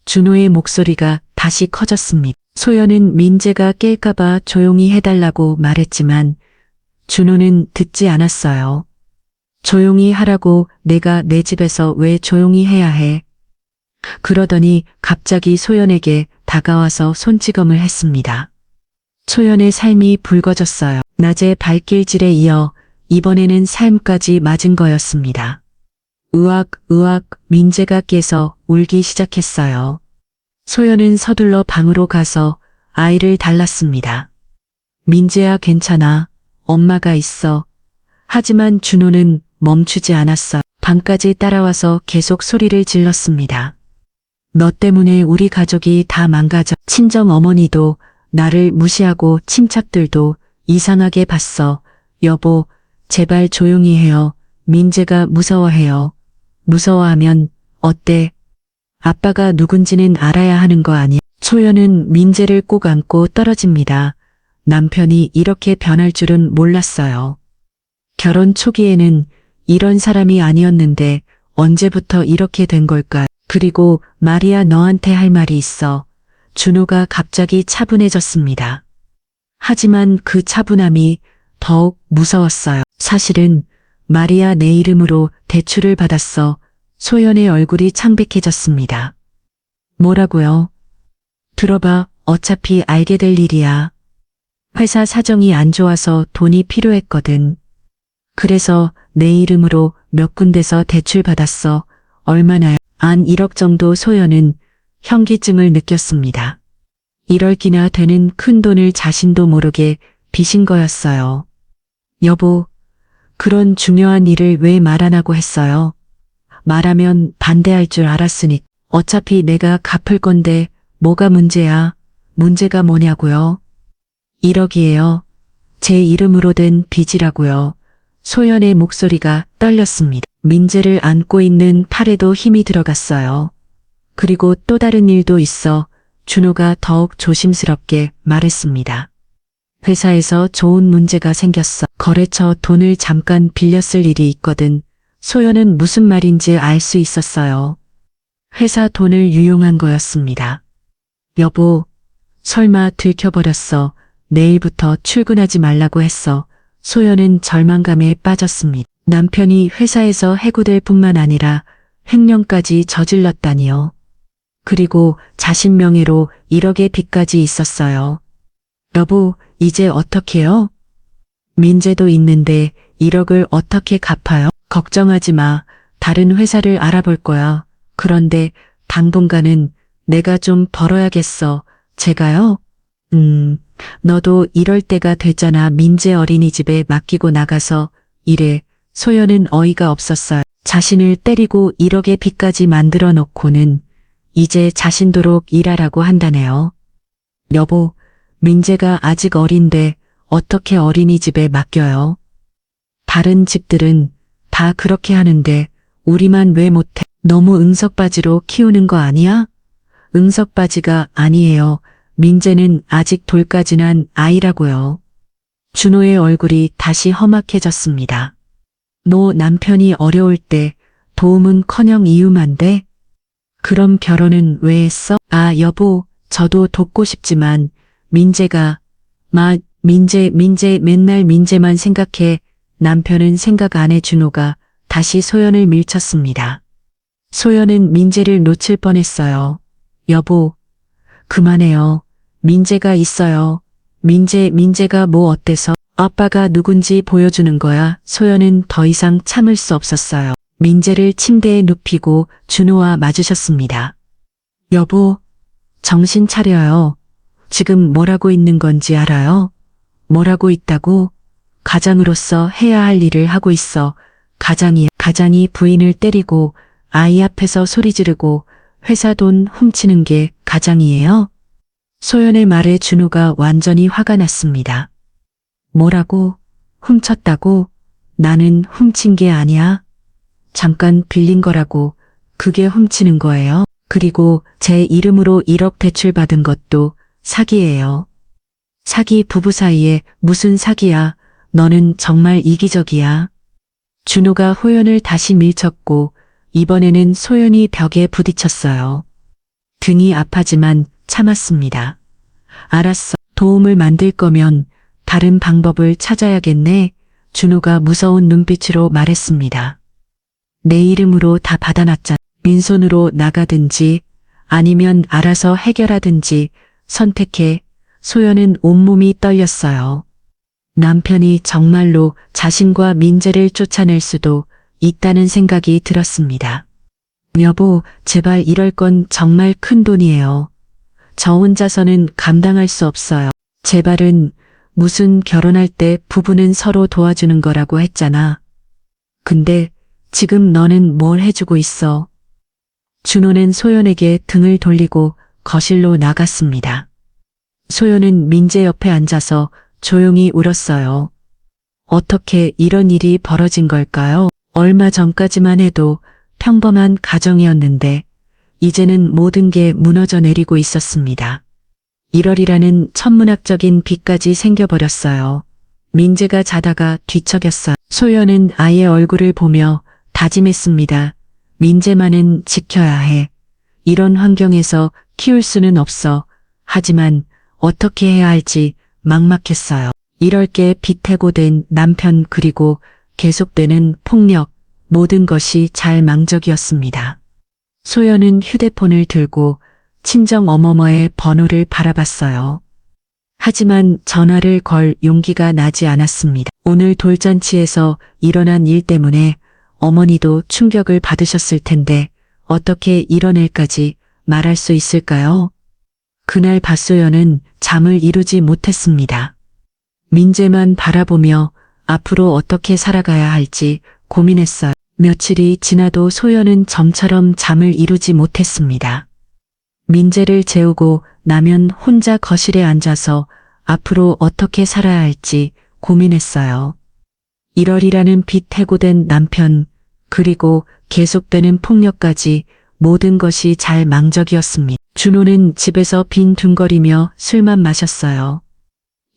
준호의 목소리가 다시 커졌습니다. 소연은 민재가 깰까봐 조용히 해달라고 말했지만 준호는 듣지 않았어요. 조용히 하라고. 내가 내 집에서 왜 조용히 해야 해? 그러더니 갑자기 소연에게 다가와서 손찌검을 했습니다. 소연의 삶이 붉어졌어요. 낮에 발길질에 이어 이번에는 삶까지 맞은 거였습니다. 으악 민재가 깨서 울기 시작했어요. 소연은 서둘러 방으로 가서 아이를 달랐습니다. 민재야 괜찮아. 엄마가 있어. 하지만 준호는 멈추지 않았어. 방까지 따라와서 계속 소리를 질렀습니다. 너 때문에 우리 가족이 다 망가져. 친정 어머니도 나를 무시하고 침착들도 이상하게 봤어. 여보, 제발 조용히 해요. 민재가 무서워해요. 무서워하면 어때? 아빠가 누군지는 알아야 하는 거 아니야? 소연은 민재를 꼭 안고 떨어집니다. 남편이 이렇게 변할 줄은 몰랐어요. 결혼 초기에는 이런 사람이 아니었는데 언제부터 이렇게 된 걸까? 그리고 마리아, 너한테 할 말이 있어. 준호가 갑자기 차분해졌습니다. 하지만 그 차분함이 더욱 무서웠어요. 사실은 마리아, 내 이름으로 대출을 받았어. 소연의 얼굴이 창백해졌습니다. 뭐라고요? 들어봐, 어차피 알게 될 일이야. 회사 사정이 안 좋아서 돈이 필요했거든. 그래서 내 이름으로 몇 군데서 대출 받았어. 얼마나요? 한 1억 정도. 소연은 현기증을 느꼈습니다. 1억이나 되는 큰 돈을 자신도 모르게 빚은 거였어요. 여보, 그런 중요한 일을 왜 말 안 하고 했어요? 말하면 반대할 줄 알았으니. 어차피 내가 갚을 건데 뭐가 문제야? 문제가 뭐냐고요? 1억이에요. 제 이름으로 된 빚이라고요. 소연의 목소리가 떨렸습니다. 민재를 안고 있는 팔에도 힘이 들어갔어요. 그리고 또 다른 일도 있어. 준호가 더욱 조심스럽게 말했습니다. 회사에서 좋은 문제가 생겼어. 거래처 돈을 잠깐 빌렸을 일이 있거든. 소연은 무슨 말인지 알 수 있었어요. 회사 돈을 유용한 거였습니다. 여보, 설마 들켜버렸어. 내일부터 출근하지 말라고 했어. 소연은 절망감에 빠졌습니다. 남편이 회사에서 해고될 뿐만 아니라 횡령까지 저질렀다니요. 그리고 자신 명의로 1억의 빚까지 있었어요. 여보, 이제 어떡해요? 민재도 있는데 1억을 어떻게 갚아요? 걱정하지 마. 다른 회사를 알아볼 거야. 그런데 당분간은 내가 좀 벌어야겠어. 제가요? 너도 이럴 때가 됐잖아. 민재 어린이집에 맡기고 나가서 일해. 소연은 어이가 없었어요. 자신을 때리고 1억의 빚까지 만들어 놓고는 이제 자신도록 일하라고 한다네요. 여보, 민재가 아직 어린데 어떻게 어린이집에 맡겨요? 다른 집들은 다 그렇게 하는데 우리만 왜 못해? 너무 응석바지로 키우는 거 아니야? 응석바지가 아니에요. 민재는 아직 돌까지 난 아이라고요. 준호의 얼굴이 다시 험악해졌습니다. 너 남편이 어려울 때 도움은커녕 이유만데? 그럼 결혼은 왜 했어? 아, 여보, 저도 돕고 싶지만 민재가 민재 맨날 민재만 생각해. 남편은 생각 안 해. 준호가 다시 소연을 밀쳤습니다. 소연은 민재를 놓칠 뻔했어요. 여보, 그만해요. 민재가 있어요. 민재가 뭐 어때서? 아빠가 누군지 보여주는 거야. 소연은 더 이상 참을 수 없었어요. 민재를 침대에 눕히고 준호와 맞으셨습니다. 여보, 정신 차려요. 지금 뭐라고 있는 건지 알아요? 뭐라고 있다고? 가장으로서 해야 할 일을 하고 있어. 가장이 부인을 때리고 아이 앞에서 소리 지르고 회사 돈 훔치는 게 가장이에요? 소연의 말에 준호가 완전히 화가 났습니다. 뭐라고? 훔쳤다고? 나는 훔친 게 아니야. 잠깐 빌린 거라고. 그게 훔치는 거예요. 그리고 제 이름으로 1억 대출 받은 것도 사기예요. 사기. 부부 사이에 무슨 사기야. 너는 정말 이기적이야. 준호가 호연을 다시 밀쳤고 이번에는 소연이 벽에 부딪혔어요. 등이 아파지만 참았습니다. 알았어. 도움을 만들 거면 다른 방법을 찾아야겠네. 준호가 무서운 눈빛으로 말했습니다. 내 이름으로 다 받아놨잖아. 민손으로 나가든지 아니면 알아서 해결하든지 선택해. 소연은 온몸이 떨렸어요. 남편이 정말로 자신과 민재를 쫓아낼 수도 있다는 생각이 들었습니다. 여보, 제발 이럴 건 정말 큰 돈이에요. 저 혼자서는 감당할 수 없어요. 제발은 무슨 결혼할 때 부부는 서로 도와주는 거라고 했잖아. 근데 지금 너는 뭘 해주고 있어? 준호는 소연에게 등을 돌리고 거실로 나갔습니다. 소연은 민재 옆에 앉아서 조용히 울었어요. 어떻게 이런 일이 벌어진 걸까요? 얼마 전까지만 해도 평범한 가정이었는데 이제는 모든 게 무너져 내리고 있었습니다. 1월이라는 천문학적인 비까지 생겨버렸어요. 민재가 자다가 뒤척였어요. 소연은 아이의 얼굴을 보며 다짐했습니다. 민재만은 지켜야 해. 이런 환경에서 키울 수는 없어. 하지만 어떻게 해야 할지 막막했어요. 이럴 게 비태고된 남편 그리고 계속되는 폭력, 모든 것이 잘망적이었습니다. 소연은 휴대폰을 들고 친정 어머머의 번호를 바라봤어요. 하지만 전화를 걸 용기가 나지 않았습니다. 오늘 돌잔치에서 일어난 일 때문에 어머니도 충격을 받으셨을 텐데 어떻게 이런 일까지 말할 수 있을까요? 그날 박소연은 잠을 이루지 못했습니다. 민재만 바라보며 앞으로 어떻게 살아가야 할지 고민했어요. 며칠이 지나도 소연은 점처럼 잠을 이루지 못했습니다. 민재를 재우고 나면 혼자 거실에 앉아서 앞으로 어떻게 살아야 할지 고민했어요. 1월이라는 비태고된 남편, 그리고 계속되는 폭력까지 모든 것이 잘망적이었습니다. 준호는 집에서 빈둥거리며 술만 마셨어요.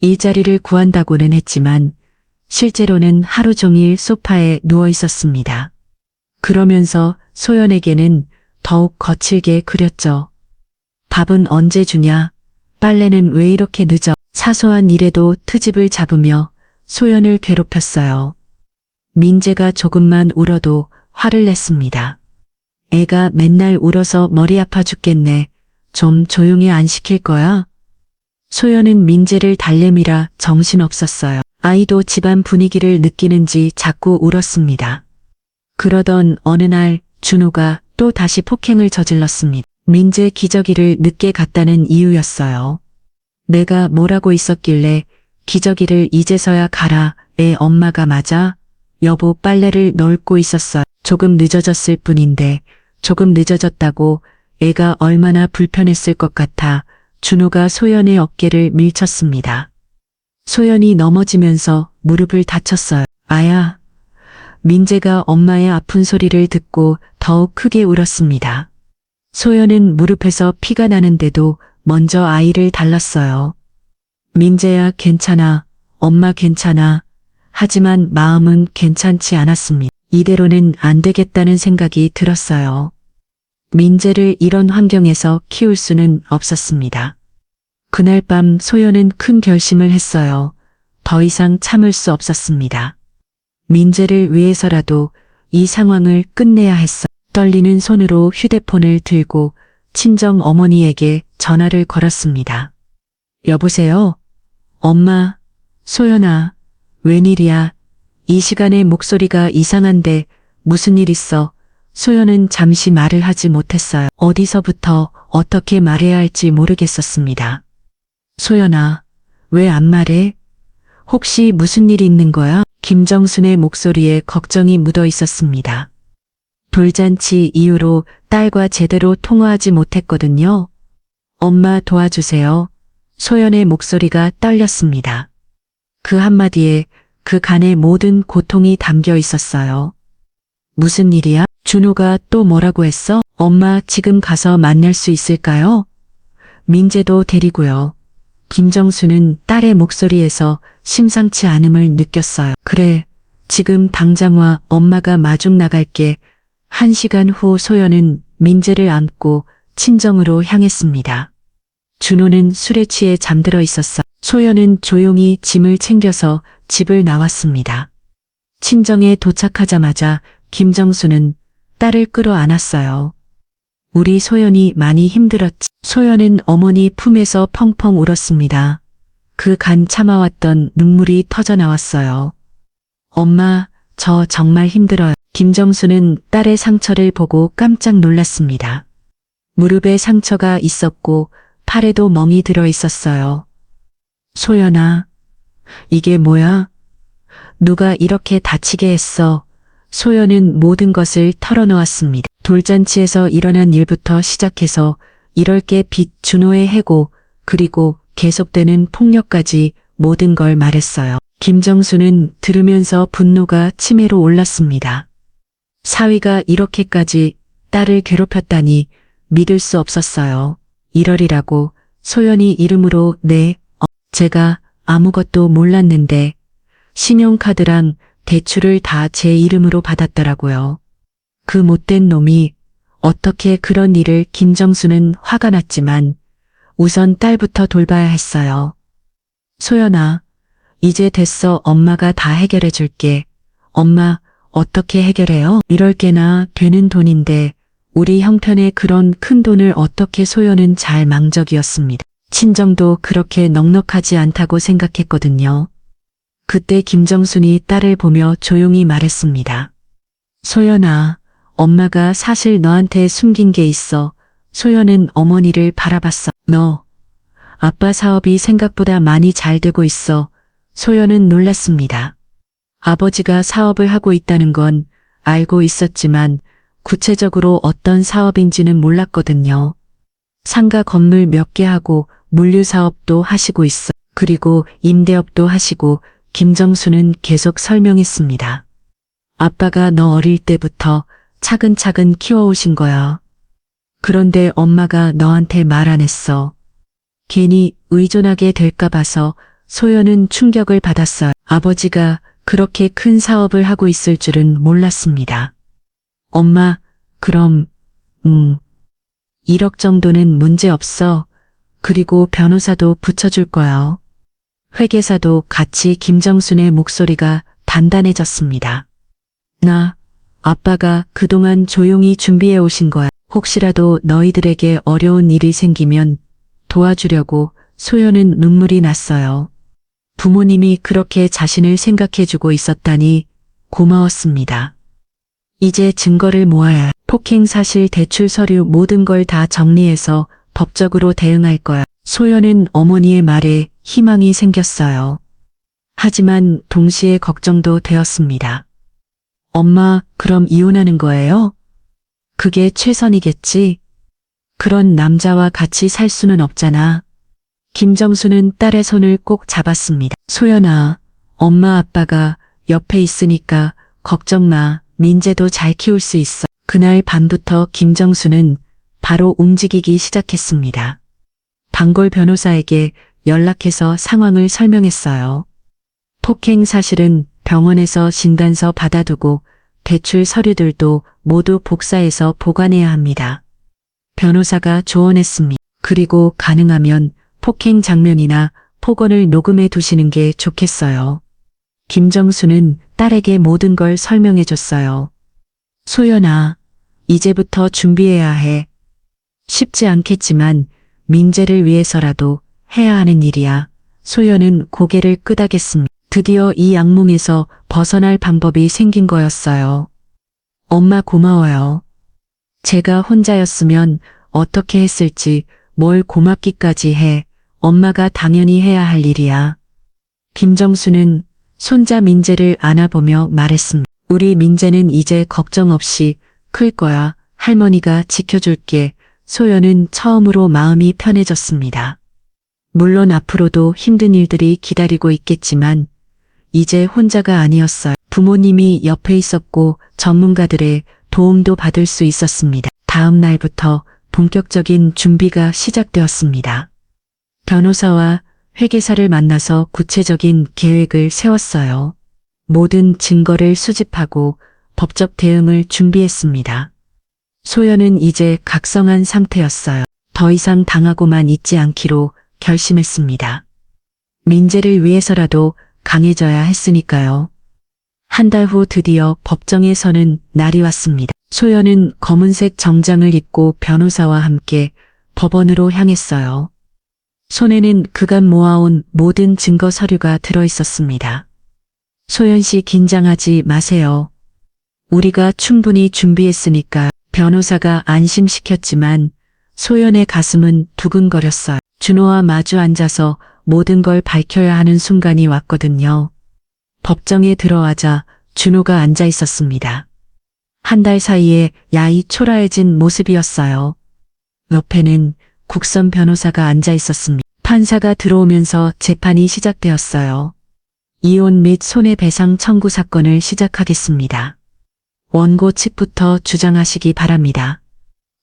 일자리를 구한다고는 했지만 실제로는 하루 종일 소파에 누워 있었습니다. 그러면서 소연에게는 더욱 거칠게 그렸죠. 밥은 언제 주냐? 빨래는 왜 이렇게 늦어? 사소한 일에도 트집을 잡으며 소연을 괴롭혔어요. 민재가 조금만 울어도 화를 냈습니다. 애가 맨날 울어서 머리 아파 죽겠네. 좀 조용히 안 시킬 거야? 소연은 민재를 달래미라 정신없었어요. 아이도 집안 분위기를 느끼는지 자꾸 울었습니다. 그러던 어느 날 준호가 또 다시 폭행을 저질렀습니다. 민재 기저귀를 늦게 갔다는 이유였어요. 내가 뭐라고 있었길래 기저귀를 이제서야 가라. 애 엄마가 맞아? 여보 빨래를 널고 있었어. 조금 늦어졌을 뿐인데 조금 늦어졌다고 애가 얼마나 불편했을 것 같아 준호가 소연의 어깨를 밀쳤습니다. 소연이 넘어지면서 무릎을 다쳤어요. 아야. 민재가 엄마의 아픈 소리를 듣고 더욱 크게 울었습니다. 소연은 무릎에서 피가 나는데도 먼저 아이를 달랐어요. 민재야 괜찮아. 엄마 괜찮아. 하지만 마음은 괜찮지 않았습니다. 이대로는 안 되겠다는 생각이 들었어요. 민재를 이런 환경에서 키울 수는 없었습니다. 그날 밤 소연은 큰 결심을 했어요. 더 이상 참을 수 없었습니다. 민재를 위해서라도 이 상황을 끝내야 했어. 떨리는 손으로 휴대폰을 들고 친정 어머니에게 전화를 걸었습니다. 여보세요? 엄마, 소연아, 웬일이야? 이 시간에 목소리가 이상한데 무슨 일 있어? 소연은 잠시 말을 하지 못했어요. 어디서부터 어떻게 말해야 할지 모르겠었습니다. 소연아, 왜 안 말해? 혹시 무슨 일이 있는 거야? 김정순의 목소리에 걱정이 묻어 있었습니다. 돌잔치 이후로 딸과 제대로 통화하지 못했거든요. 엄마 도와주세요. 소연의 목소리가 떨렸습니다. 그 한마디에 그 간의 모든 고통이 담겨 있었어요. 무슨 일이야? 준호가 또 뭐라고 했어? 엄마 지금 가서 만날 수 있을까요? 민재도 데리고요. 김정수는 딸의 목소리에서 심상치 않음을 느꼈어요. 그래, 지금 당장 와. 엄마가 마중 나갈게. 1시간 후 소연은 민재를 안고 친정으로 향했습니다. 준호는 술에 취해 잠들어 있었어. 소연은 조용히 짐을 챙겨서 집을 나왔습니다. 친정에 도착하자마자 김정수는 딸을 끌어안았어요. 우리 소연이 많이 힘들었지. 소연은 어머니 품에서 펑펑 울었습니다. 그 간 참아왔던 눈물이 터져 나왔어요. 엄마, 저 정말 힘들어요. 김정수는 딸의 상처를 보고 깜짝 놀랐습니다. 무릎에 상처가 있었고 팔에도 멍이 들어 있었어요. 소연아, 이게 뭐야? 누가 이렇게 다치게 했어? 소연은 모든 것을 털어놓았습니다. 돌잔치에서 일어난 일부터 시작해서 이럴 게 빚 준호의 해고, 그리고 계속되는 폭력까지 모든 걸 말했어요. 김정수는 들으면서 분노가 치매로 올랐습니다. 사위가 이렇게까지 딸을 괴롭혔다니 믿을 수 없었어요. 1월이라고 소연이 이름으로 제가 아무것도 몰랐는데 신용카드랑 대출을 다 제 이름으로 받았더라고요. 그 못된 놈이 어떻게 그런 일을. 김정수는 화가 났지만 우선 딸부터 돌봐야 했어요. 소연아, 이제 됐어. 엄마가 다 해결해 줄게. 엄마, 어떻게 해결해요? 1월개나 되는 돈인데 우리 형편에 그런 큰 돈을 어떻게. 소연은 잘 망적이었습니다. 친정도 그렇게 넉넉하지 않다고 생각했거든요. 그때 김정순이 딸을 보며 조용히 말했습니다. 소연아, 엄마가 사실 너한테 숨긴 게 있어. 소연은 어머니를 바라봤어. 너, 아빠 사업이 생각보다 많이 잘 되고 있어. 소연은 놀랐습니다. 아버지가 사업을 하고 있다는 건 알고 있었지만 구체적으로 어떤 사업인지는 몰랐거든요. 상가 건물 몇 개 하고 물류 사업도 하시고 있어. 그리고 임대업도 하시고. 김정수는 계속 설명했습니다. 아빠가 너 어릴 때부터 차근차근 키워오신 거야. 그런데 엄마가 너한테 말 안 했어. 괜히 의존하게 될까 봐서. 소연은 충격을 받았어요. 아버지가 그렇게 큰 사업을 하고 있을 줄은 몰랐습니다. 엄마, 그럼 1억 정도는 문제 없어. 그리고 변호사도 붙여줄 거야. 회계사도 같이. 김정순의 목소리가 단단해졌습니다. 아빠가 그동안 조용히 준비해 오신 거야. 혹시라도 너희들에게 어려운 일이 생기면 도와주려고. 소연은 눈물이 났어요. 부모님이 그렇게 자신을 생각해주고 있었다니 고마웠습니다. 이제 증거를 모아야. 폭행 사실, 대출 서류 모든 걸 다 정리해서 법적으로 대응할 거야. 소연은 어머니의 말에 희망이 생겼어요. 하지만 동시에 걱정도 되었습니다. 엄마, 그럼 이혼하는 거예요? 그게 최선이겠지? 그런 남자와 같이 살 수는 없잖아. 김정수는 딸의 손을 꼭 잡았습니다. 소연아, 엄마 아빠가 옆에 있으니까 걱정 마. 민재도 잘 키울 수 있어. 그날 밤부터 김정수는 바로 움직이기 시작했습니다. 단골 변호사에게 연락해서 상황을 설명했어요. 폭행 사실은 병원에서 진단서 받아두고 대출 서류들도 모두 복사해서 보관해야 합니다. 변호사가 조언했습니다. 그리고 가능하면 폭행 장면이나 폭언을 녹음해 두시는 게 좋겠어요. 김정수는 딸에게 모든 걸 설명해 줬어요. 소연아, 이제부터 준비해야 해. 쉽지 않겠지만 민재를 위해서라도 해야 하는 일이야. 소연은 고개를 끄덕였습니다. 드디어 이 악몽에서 벗어날 방법이 생긴 거였어요. 엄마 고마워요. 제가 혼자였으면 어떻게 했을지. 뭘 고맙기까지 해. 엄마가 당연히 해야 할 일이야. 김정수는 손자 민재를 안아보며 말했습니다. 우리 민재는 이제 걱정 없이 클 거야. 할머니가 지켜줄게. 소연은 처음으로 마음이 편해졌습니다. 물론 앞으로도 힘든 일들이 기다리고 있겠지만 이제 혼자가 아니었어요. 부모님이 옆에 있었고 전문가들의 도움도 받을 수 있었습니다. 다음 날부터 본격적인 준비가 시작되었습니다. 변호사와 회계사를 만나서 구체적인 계획을 세웠어요. 모든 증거를 수집하고 법적 대응을 준비했습니다. 소연은 이제 각성한 상태였어요. 더 이상 당하고만 있지 않기로 결심했습니다. 민재를 위해서라도 강해져야 했으니까요. 한 달 후 드디어 법정에 서는 날이 왔습니다. 소연은 검은색 정장을 입고 변호사와 함께 법원으로 향했어요. 손에는 그간 모아온 모든 증거 서류가 들어 있었습니다. 소연 씨, 긴장하지 마세요. 우리가 충분히 준비했으니까. 변호사가 안심시켰지만 소연의 가슴은 두근거렸어요. 준호와 마주 앉아서 모든 걸 밝혀야 하는 순간이 왔거든요. 법정에 들어가자 준호가 앉아 있었습니다. 한 달 사이에 야이 초라해진 모습이었어요. 옆에는 국선 변호사가 앉아 있었습니다. 판사가 들어오면서 재판이 시작되었어요. 이혼 및 손해배상 청구 사건을 시작하겠습니다. 원고 측부터 주장하시기 바랍니다.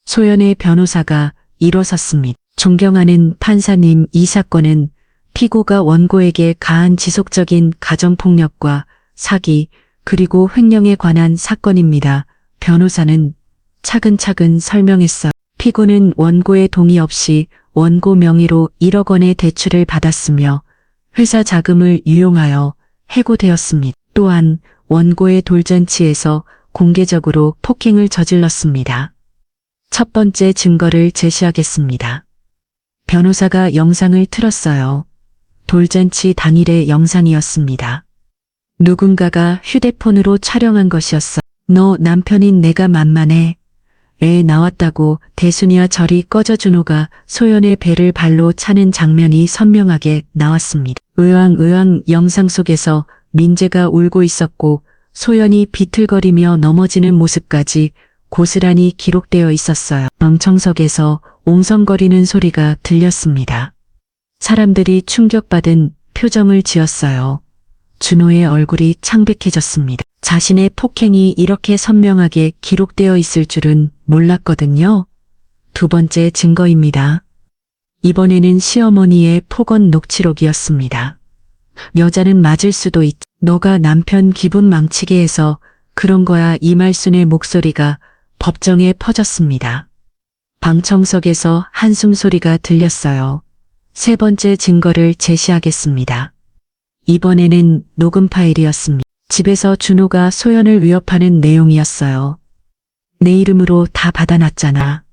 소연의 변호사가 일어섰습니다. 존경하는 판사님, 이 사건은 피고가 원고에게 가한 지속적인 가정폭력과 사기 그리고 횡령에 관한 사건입니다. 변호사는 차근차근 설명했어요. 피고는 원고의 동의 없이 원고 명의로 1억 원의 대출을 받았으며 회사 자금을 유용하여 해고되었습니다. 또한 원고의 돌잔치에서 공개적으로 폭행을 저질렀습니다. 첫 번째 증거를 제시하겠습니다. 변호사가 영상을 틀었어요. 돌잔치 당일의 영상이었습니다. 누군가가 휴대폰으로 촬영한 것이었어. 너 남편인 내가 만만해. 애 나왔다고 대순이와 저리 꺼져. 준호가 소연의 배를 발로 차는 장면이 선명하게 나왔습니다. 으앙 영상 속에서 민재가 울고 있었고 소연이 비틀거리며 넘어지는 모습까지 고스란히 기록되어 있었어요. 방청석에서 옹성거리는 소리가 들렸습니다. 사람들이 충격받은 표정을 지었어요. 준호의 얼굴이 창백해졌습니다. 자신의 폭행이 이렇게 선명하게 기록되어 있을 줄은 몰랐거든요. 두 번째 증거입니다. 이번에는 시어머니의 폭언 녹취록이었습니다. 여자는 맞을 수도 있지. 너가 남편 기분 망치게 해서 그런 거야. 이말순의 목소리가 법정에 퍼졌습니다. 방청석에서 한숨 소리가 들렸어요. 세 번째 증거를 제시하겠습니다. 이번에는 녹음 파일이었습니다. 집에서 준호가 소연을 위협하는 내용이었어요. 내 이름으로 다 받아놨잖아.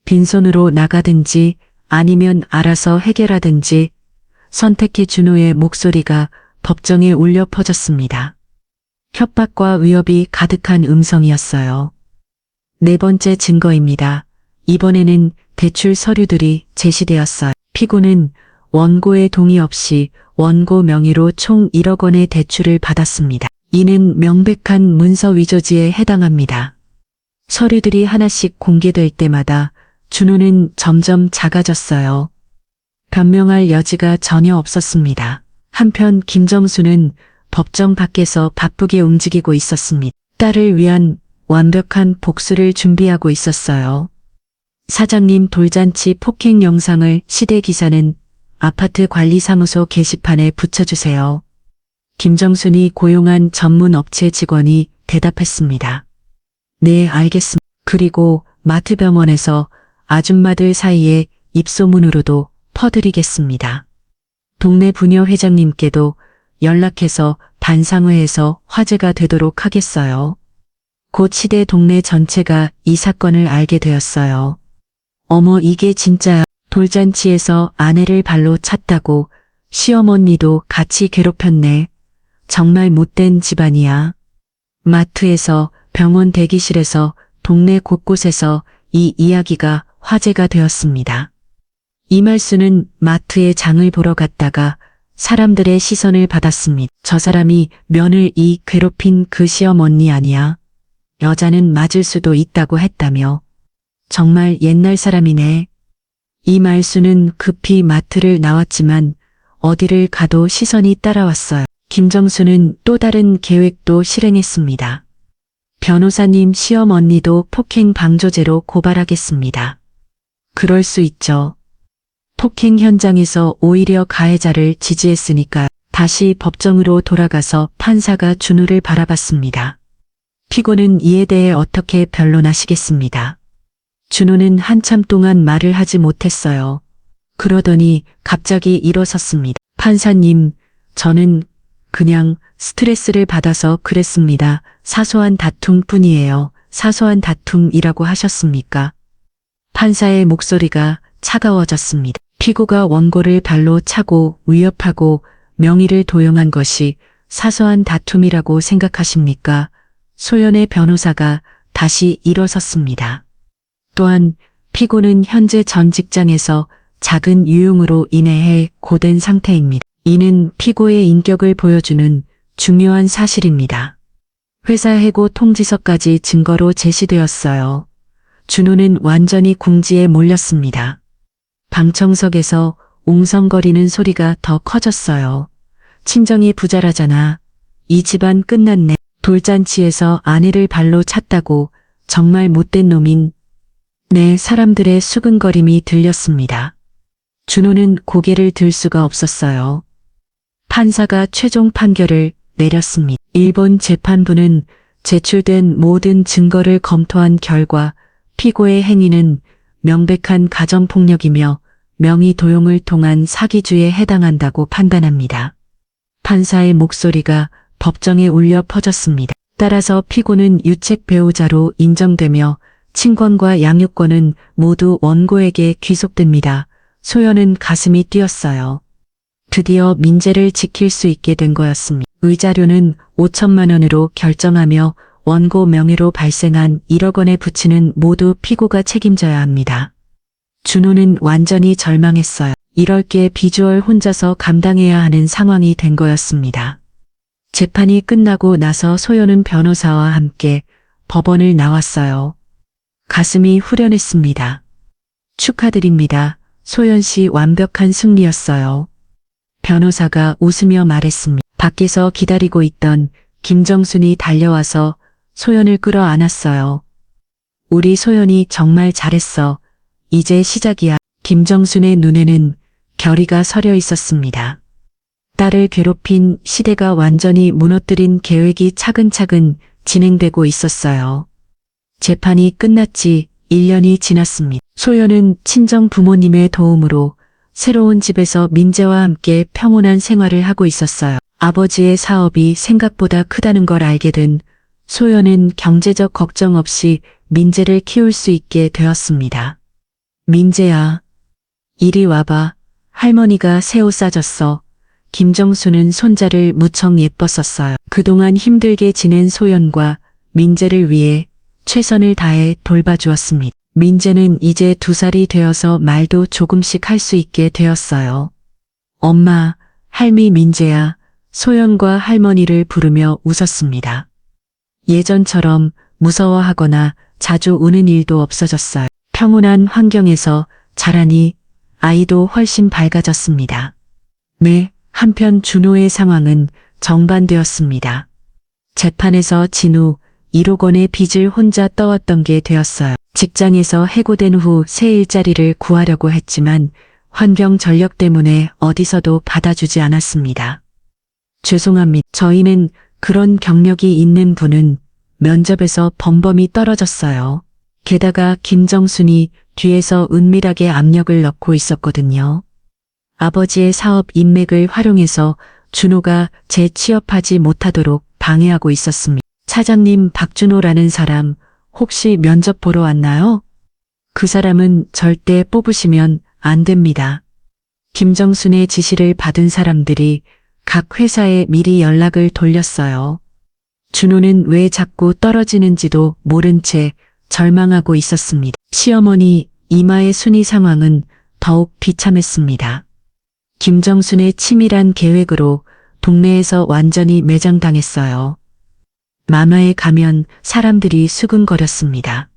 빈손으로 나가든지 아니면 알아서 해결하든지 선택해. 준호의 목소리가 법정에 울려 퍼졌습니다. 협박과 위협이 가득한 음성이었어요. 네 번째 증거입니다. 이번에는 대출 서류들이 제시되었어요. 피고는 원고의 동의 없이 원고 명의로 총 1억 원의 대출을 받았습니다. 이는 명백한 문서 위조지에 해당합니다. 서류들이 하나씩 공개될 때마다 준호는 점점 작아졌어요. 변명할 여지가 전혀 없었습니다. 한편 김정수는 법정 밖에서 바쁘게 움직이고 있었습니다. 딸을 위한 완벽한 복수를 준비하고 있었어요. 사장님 돌잔치 폭행 영상을 시대기사는 아파트 관리사무소 게시판에 붙여주세요. 김정순이 고용한 전문 업체 직원이 대답했습니다. 네, 알겠습니다. 그리고 마트병원에서 아줌마들 사이에 입소문으로도 퍼드리겠습니다. 동네 부녀 회장님께도 연락해서 반상회에서 화제가 되도록 하겠어요. 곧 시대 동네 전체가 이 사건을 알게 되었어요. 어머, 이게 진짜야. 돌잔치에서 아내를 발로 찼다고 시어머니도 같이 괴롭혔네. 정말 못된 집안이야. 마트에서, 병원 대기실에서, 동네 곳곳에서 이 이야기가 화제가 되었습니다. 이말수는 마트에 장을 보러 갔다가 사람들의 시선을 받았습니다. 저 사람이 며느리 괴롭힌 그 시어머니 아니야. 여자는 맞을 수도 있다고 했다며. 정말 옛날 사람이네. 이말수는 급히 마트를 나왔지만 어디를 가도 시선이 따라왔어요. 김정수는 또 다른 계획도 실행했습니다. 변호사님, 시어머니도 폭행 방조죄로 고발하겠습니다. 그럴 수 있죠. 폭행 현장에서 오히려 가해자를 지지했으니까. 다시 법정으로 돌아가서 판사가 준호를 바라봤습니다. 피고는 이에 대해 어떻게 변론하시겠습니다. 준호는 한참 동안 말을 하지 못했어요. 그러더니 갑자기 일어섰습니다. 판사님, 저는 그냥 스트레스를 받아서 그랬습니다. 사소한 다툼뿐이에요. 사소한 다툼이라고 하셨습니까? 판사의 목소리가 차가워졌습니다. 피고가 원고를 발로 차고 위협하고 명의를 도용한 것이 사소한 다툼이라고 생각하십니까? 소연의 변호사가 다시 일어섰습니다. 또한 피고는 현재 전 직장에서 작은 유용으로 인해 해고된 상태입니다. 이는 피고의 인격을 보여주는 중요한 사실입니다. 회사 해고 통지서까지 증거로 제시되었어요. 준호는 완전히 궁지에 몰렸습니다. 방청석에서 웅성거리는 소리가 더 커졌어요. 친정이 부자라잖아. 이 집안 끝났네. 돌잔치에서 아내를 발로 찼다고 정말 못된 놈인. 네, 사람들의 수근거림이 들렸습니다. 준호는 고개를 들 수가 없었어요. 판사가 최종 판결을 내렸습니다. 일본 재판부는 제출된 모든 증거를 검토한 결과 피고의 행위는 명백한 가정폭력이며 명의 도용을 통한 사기죄에 해당한다고 판단합니다. 판사의 목소리가 법정에 울려 퍼졌습니다. 따라서 피고는 유책 배우자로 인정되며 친권과 양육권은 모두 원고에게 귀속됩니다. 소연은 가슴이 뛰었어요. 드디어 민재를 지킬 수 있게 된 거였습니다. 의자료는 5천만 원으로 결정하며 원고 명의로 발생한 1억 원의 부치는 모두 피고가 책임져야 합니다. 준호는 완전히 절망했어요. 이럴 게 비주얼 혼자서 감당해야 하는 상황이 된 거였습니다. 재판이 끝나고 나서 소연은 변호사와 함께 법원을 나왔어요. 가슴이 후련했습니다. 축하드립니다. 소연 씨 완벽한 승리였어요. 변호사가 웃으며 말했습니다. 밖에서 기다리고 있던 김정순이 달려와서 소연을 끌어안았어요. 우리 소연이 정말 잘했어. 이제 시작이야. 김정순의 눈에는 결의가 서려 있었습니다. 딸을 괴롭힌 시대가 완전히 무너뜨린 계획이 차근차근 진행되고 있었어요. 재판이 끝났지 1년이 지났습니다. 소연은 친정 부모님의 도움으로 새로운 집에서 민재와 함께 평온한 생활을 하고 있었어요. 아버지의 사업이 생각보다 크다는 걸 알게 된 소연은 경제적 걱정 없이 민재를 키울 수 있게 되었습니다. 민재야, 이리 와봐. 할머니가 새 옷 사줬어. 김정수는 손자를 무척 예뻤었어요. 그동안 힘들게 지낸 소연과 민재를 위해 최선을 다해 돌봐주었습니다. 민재는 이제 2살이 되어서 말도 조금씩 할 수 있게 되었어요. 엄마, 할미 민재야, 소연과 할머니를 부르며 웃었습니다. 예전처럼 무서워하거나 자주 우는 일도 없어졌어요. 평온한 환경에서 자라니 아이도 훨씬 밝아졌습니다. 네, 한편 준호의 상황은 정반되었습니다. 재판에서 진 후 1억 원의 빚을 혼자 떠왔던 게 되었어요. 직장에서 해고된 후 새 일자리를 구하려고 했지만 환경 전력 때문에 어디서도 받아주지 않았습니다. 죄송합니다. 저희는 그런 경력이 있는 분은 면접에서 범범이 떨어졌어요. 게다가 김정순이 뒤에서 은밀하게 압력을 넣고 있었거든요. 아버지의 사업 인맥을 활용해서 준호가 재취업하지 못하도록 방해하고 있었습니다. 차장님, 박준호라는 사람 혹시 면접 보러 왔나요? 그 사람은 절대 뽑으시면 안 됩니다. 김정순의 지시를 받은 사람들이 각 회사에 미리 연락을 돌렸어요. 준호는 왜 자꾸 떨어지는지도 모른 채 절망하고 있었습니다. 시어머니 이마의 순위 상황은 더욱 비참했습니다. 김정순의 치밀한 계획으로 동네에서 완전히 매장당했어요. 마마에 가면 사람들이 수근거렸습니다.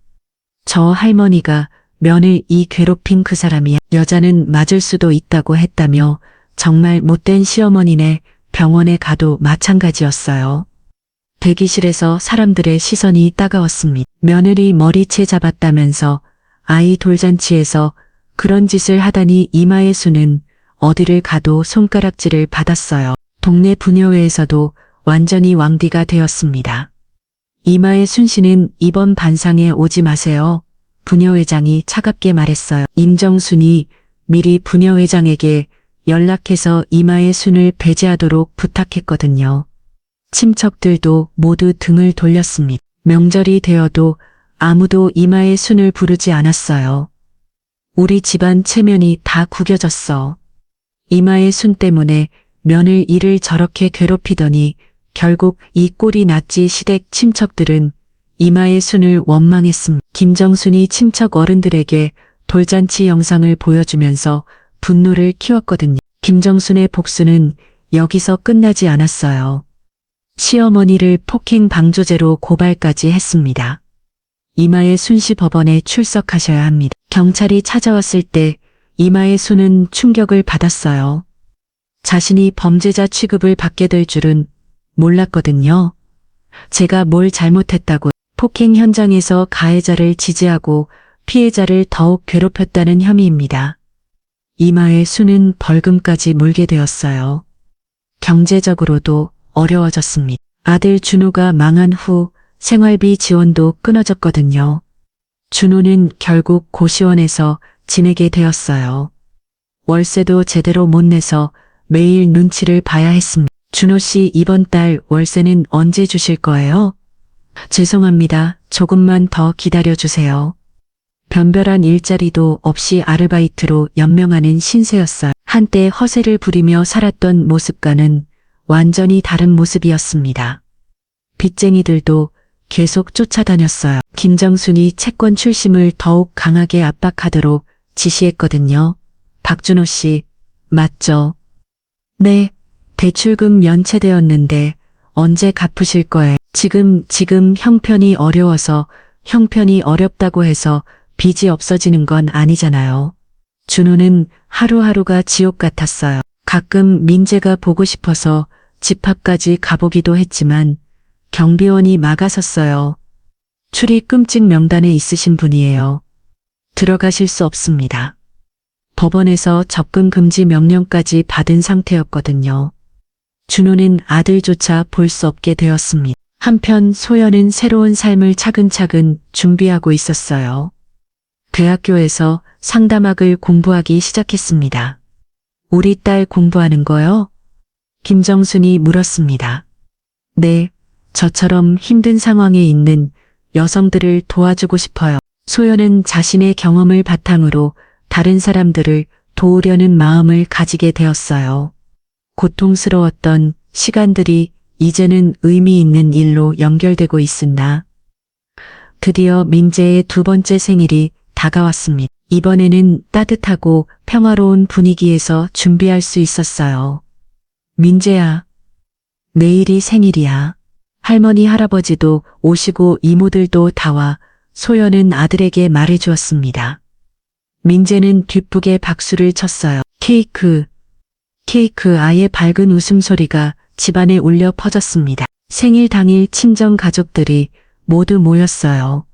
저 할머니가 며느리 괴롭힌 그 사람이야. 여자는 맞을 수도 있다고 했다며 정말 못된 시어머니네. 병원에 가도 마찬가지였어요. 대기실에서 사람들의 시선이 따가웠습니다. 며느리 머리채 잡았다면서 아이 돌잔치에서 그런 짓을 하다니 이마의 수는 어디를 가도 손가락질을 받았어요. 동네 부녀회에서도 완전히 왕디가 되었습니다. 이마의 순 씨는 이번 반상에 오지 마세요. 부녀회장이 차갑게 말했어요. 임정순이 미리 부녀회장에게 연락해서 이마의 순을 배제하도록 부탁했거든요. 친척들도 모두 등을 돌렸습니다. 명절이 되어도 아무도 이마의 순을 부르지 않았어요. 우리 집안 체면이 다 구겨졌어. 이마의 순 때문에 며느리를 저렇게 괴롭히더니 결국 이 꼴이 났지. 시댁 친척들은 이마의 순을 원망했습니다. 김정순이 친척 어른들에게 돌잔치 영상을 보여주면서 분노를 키웠거든요. 김정순의 복수는 여기서 끝나지 않았어요. 시어머니를 폭행 방조죄로 고발까지 했습니다. 이마의 순씨 법원에 출석하셔야 합니다. 경찰이 찾아왔을 때 이마의 수는 충격을 받았어요. 자신이 범죄자 취급을 받게 될 줄은 몰랐거든요. 제가 뭘 잘못했다고 폭행 현장에서 가해자를 지지하고 피해자를 더욱 괴롭혔다는 혐의입니다. 이마의 수는 벌금까지 물게 되었어요. 경제적으로도 어려워졌습니다. 아들 준호가 망한 후 생활비 지원도 끊어졌거든요. 준호는 결국 고시원에서 지내게 되었어요. 월세도 제대로 못 내서 매일 눈치를 봐야 했습니다. 준호 씨, 이번 달 월세는 언제 주실 거예요? 죄송합니다. 조금만 더 기다려 주세요. 변별한 일자리도 없이 아르바이트로 연명하는 신세였어요. 한때 허세를 부리며 살았던 모습과는 완전히 다른 모습이었습니다. 빚쟁이들도 계속 쫓아다녔어요. 김정순이 채권 출심을 더욱 강하게 압박하도록 지시했거든요. 박준호 씨, 맞죠? 네, 대출금 연체되었는데 언제 갚으실 거예요? 지금 형편이 어려워서 형편이 어렵다고 해서 빚이 없어지는 건 아니잖아요. 준호는 하루하루가 지옥 같았어요. 가끔 민재가 보고 싶어서 집 앞까지 가보기도 했지만 경비원이 막아섰어요. 출입금지 명단에 있으신 분이에요. 들어가실 수 없습니다. 법원에서 접근 금지 명령까지 받은 상태였거든요. 준호는 아들조차 볼 수 없게 되었습니다. 한편 소연은 새로운 삶을 차근차근 준비하고 있었어요. 대학교에서 상담학을 공부하기 시작했습니다. 우리 딸 공부하는 거요? 김정순이 물었습니다. 네, 저처럼 힘든 상황에 있는 여성들을 도와주고 싶어요. 소연은 자신의 경험을 바탕으로 다른 사람들을 도우려는 마음을 가지게 되었어요. 고통스러웠던 시간들이 이제는 의미 있는 일로 연결되고 있었나. 드디어 민재의 두 번째 생일이 다가왔습니다. 이번에는 따뜻하고 평화로운 분위기에서 준비할 수 있었어요. 민재야, 내일이 생일이야. 할머니 할아버지도 오시고 이모들도 다 와. 소연은 아들에게 말해주었습니다. 민재는 기쁘게 박수를 쳤어요. 케이크, 아이의 밝은 웃음소리가 집안에 울려 퍼졌습니다. 생일 당일 친정 가족들이 모두 모였어요.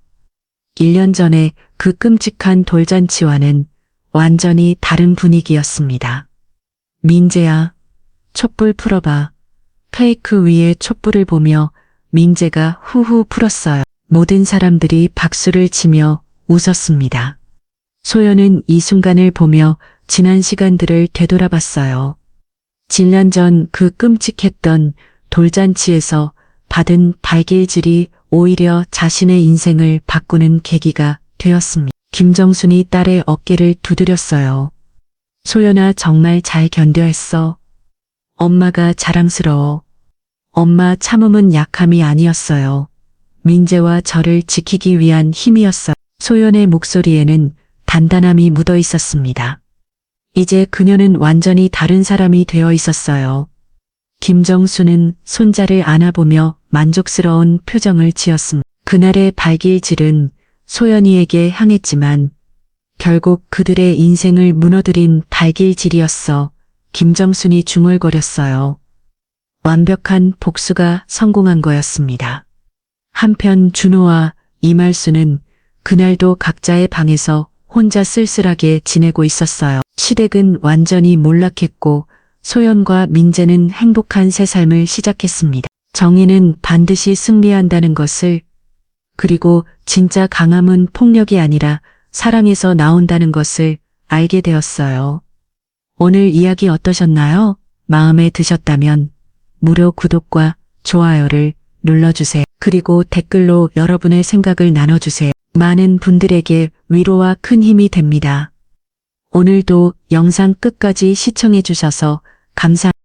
1년 전에 그 끔찍한 돌잔치와는 완전히 다른 분위기였습니다. 민재야, 촛불 풀어봐. 케이크 위에 촛불을 보며 민재가 후후 풀었어요. 모든 사람들이 박수를 치며 웃었습니다. 소연은 이 순간을 보며 지난 시간들을 되돌아봤어요. 7년 전 그 끔찍했던 돌잔치에서 받은 발길질이 오히려 자신의 인생을 바꾸는 계기가 되었습니다. 김정순이 딸의 어깨를 두드렸어요. 소연아, 정말 잘 견뎌했어. 엄마가 자랑스러워. 엄마 참음은 약함이 아니었어요. 민재와 저를 지키기 위한 힘이었어요. 소연의 목소리에는 단단함이 묻어 있었습니다. 이제 그녀는 완전히 다른 사람이 되어 있었어요. 김정수는 손자를 안아보며 만족스러운 표정을 지었습니다. 그날의 발길질은 소연이에게 향했지만 결국 그들의 인생을 무너뜨린 발길질이었어. 김정순이 중얼거렸어요. 완벽한 복수가 성공한 거였습니다. 한편 준호와 이말수는 그날도 각자의 방에서 혼자 쓸쓸하게 지내고 있었어요. 시댁은 완전히 몰락했고 소연과 민재는 행복한 새 삶을 시작했습니다. 정의는 반드시 승리한다는 것을, 그리고 진짜 강함은 폭력이 아니라 사랑에서 나온다는 것을 알게 되었어요. 오늘 이야기 어떠셨나요? 마음에 드셨다면 무료 구독과 좋아요를 눌러주세요. 그리고 댓글로 여러분의 생각을 나눠주세요. 많은 분들에게 위로와 큰 힘이 됩니다. 오늘도 영상 끝까지 시청해 주셔서 감사합니다.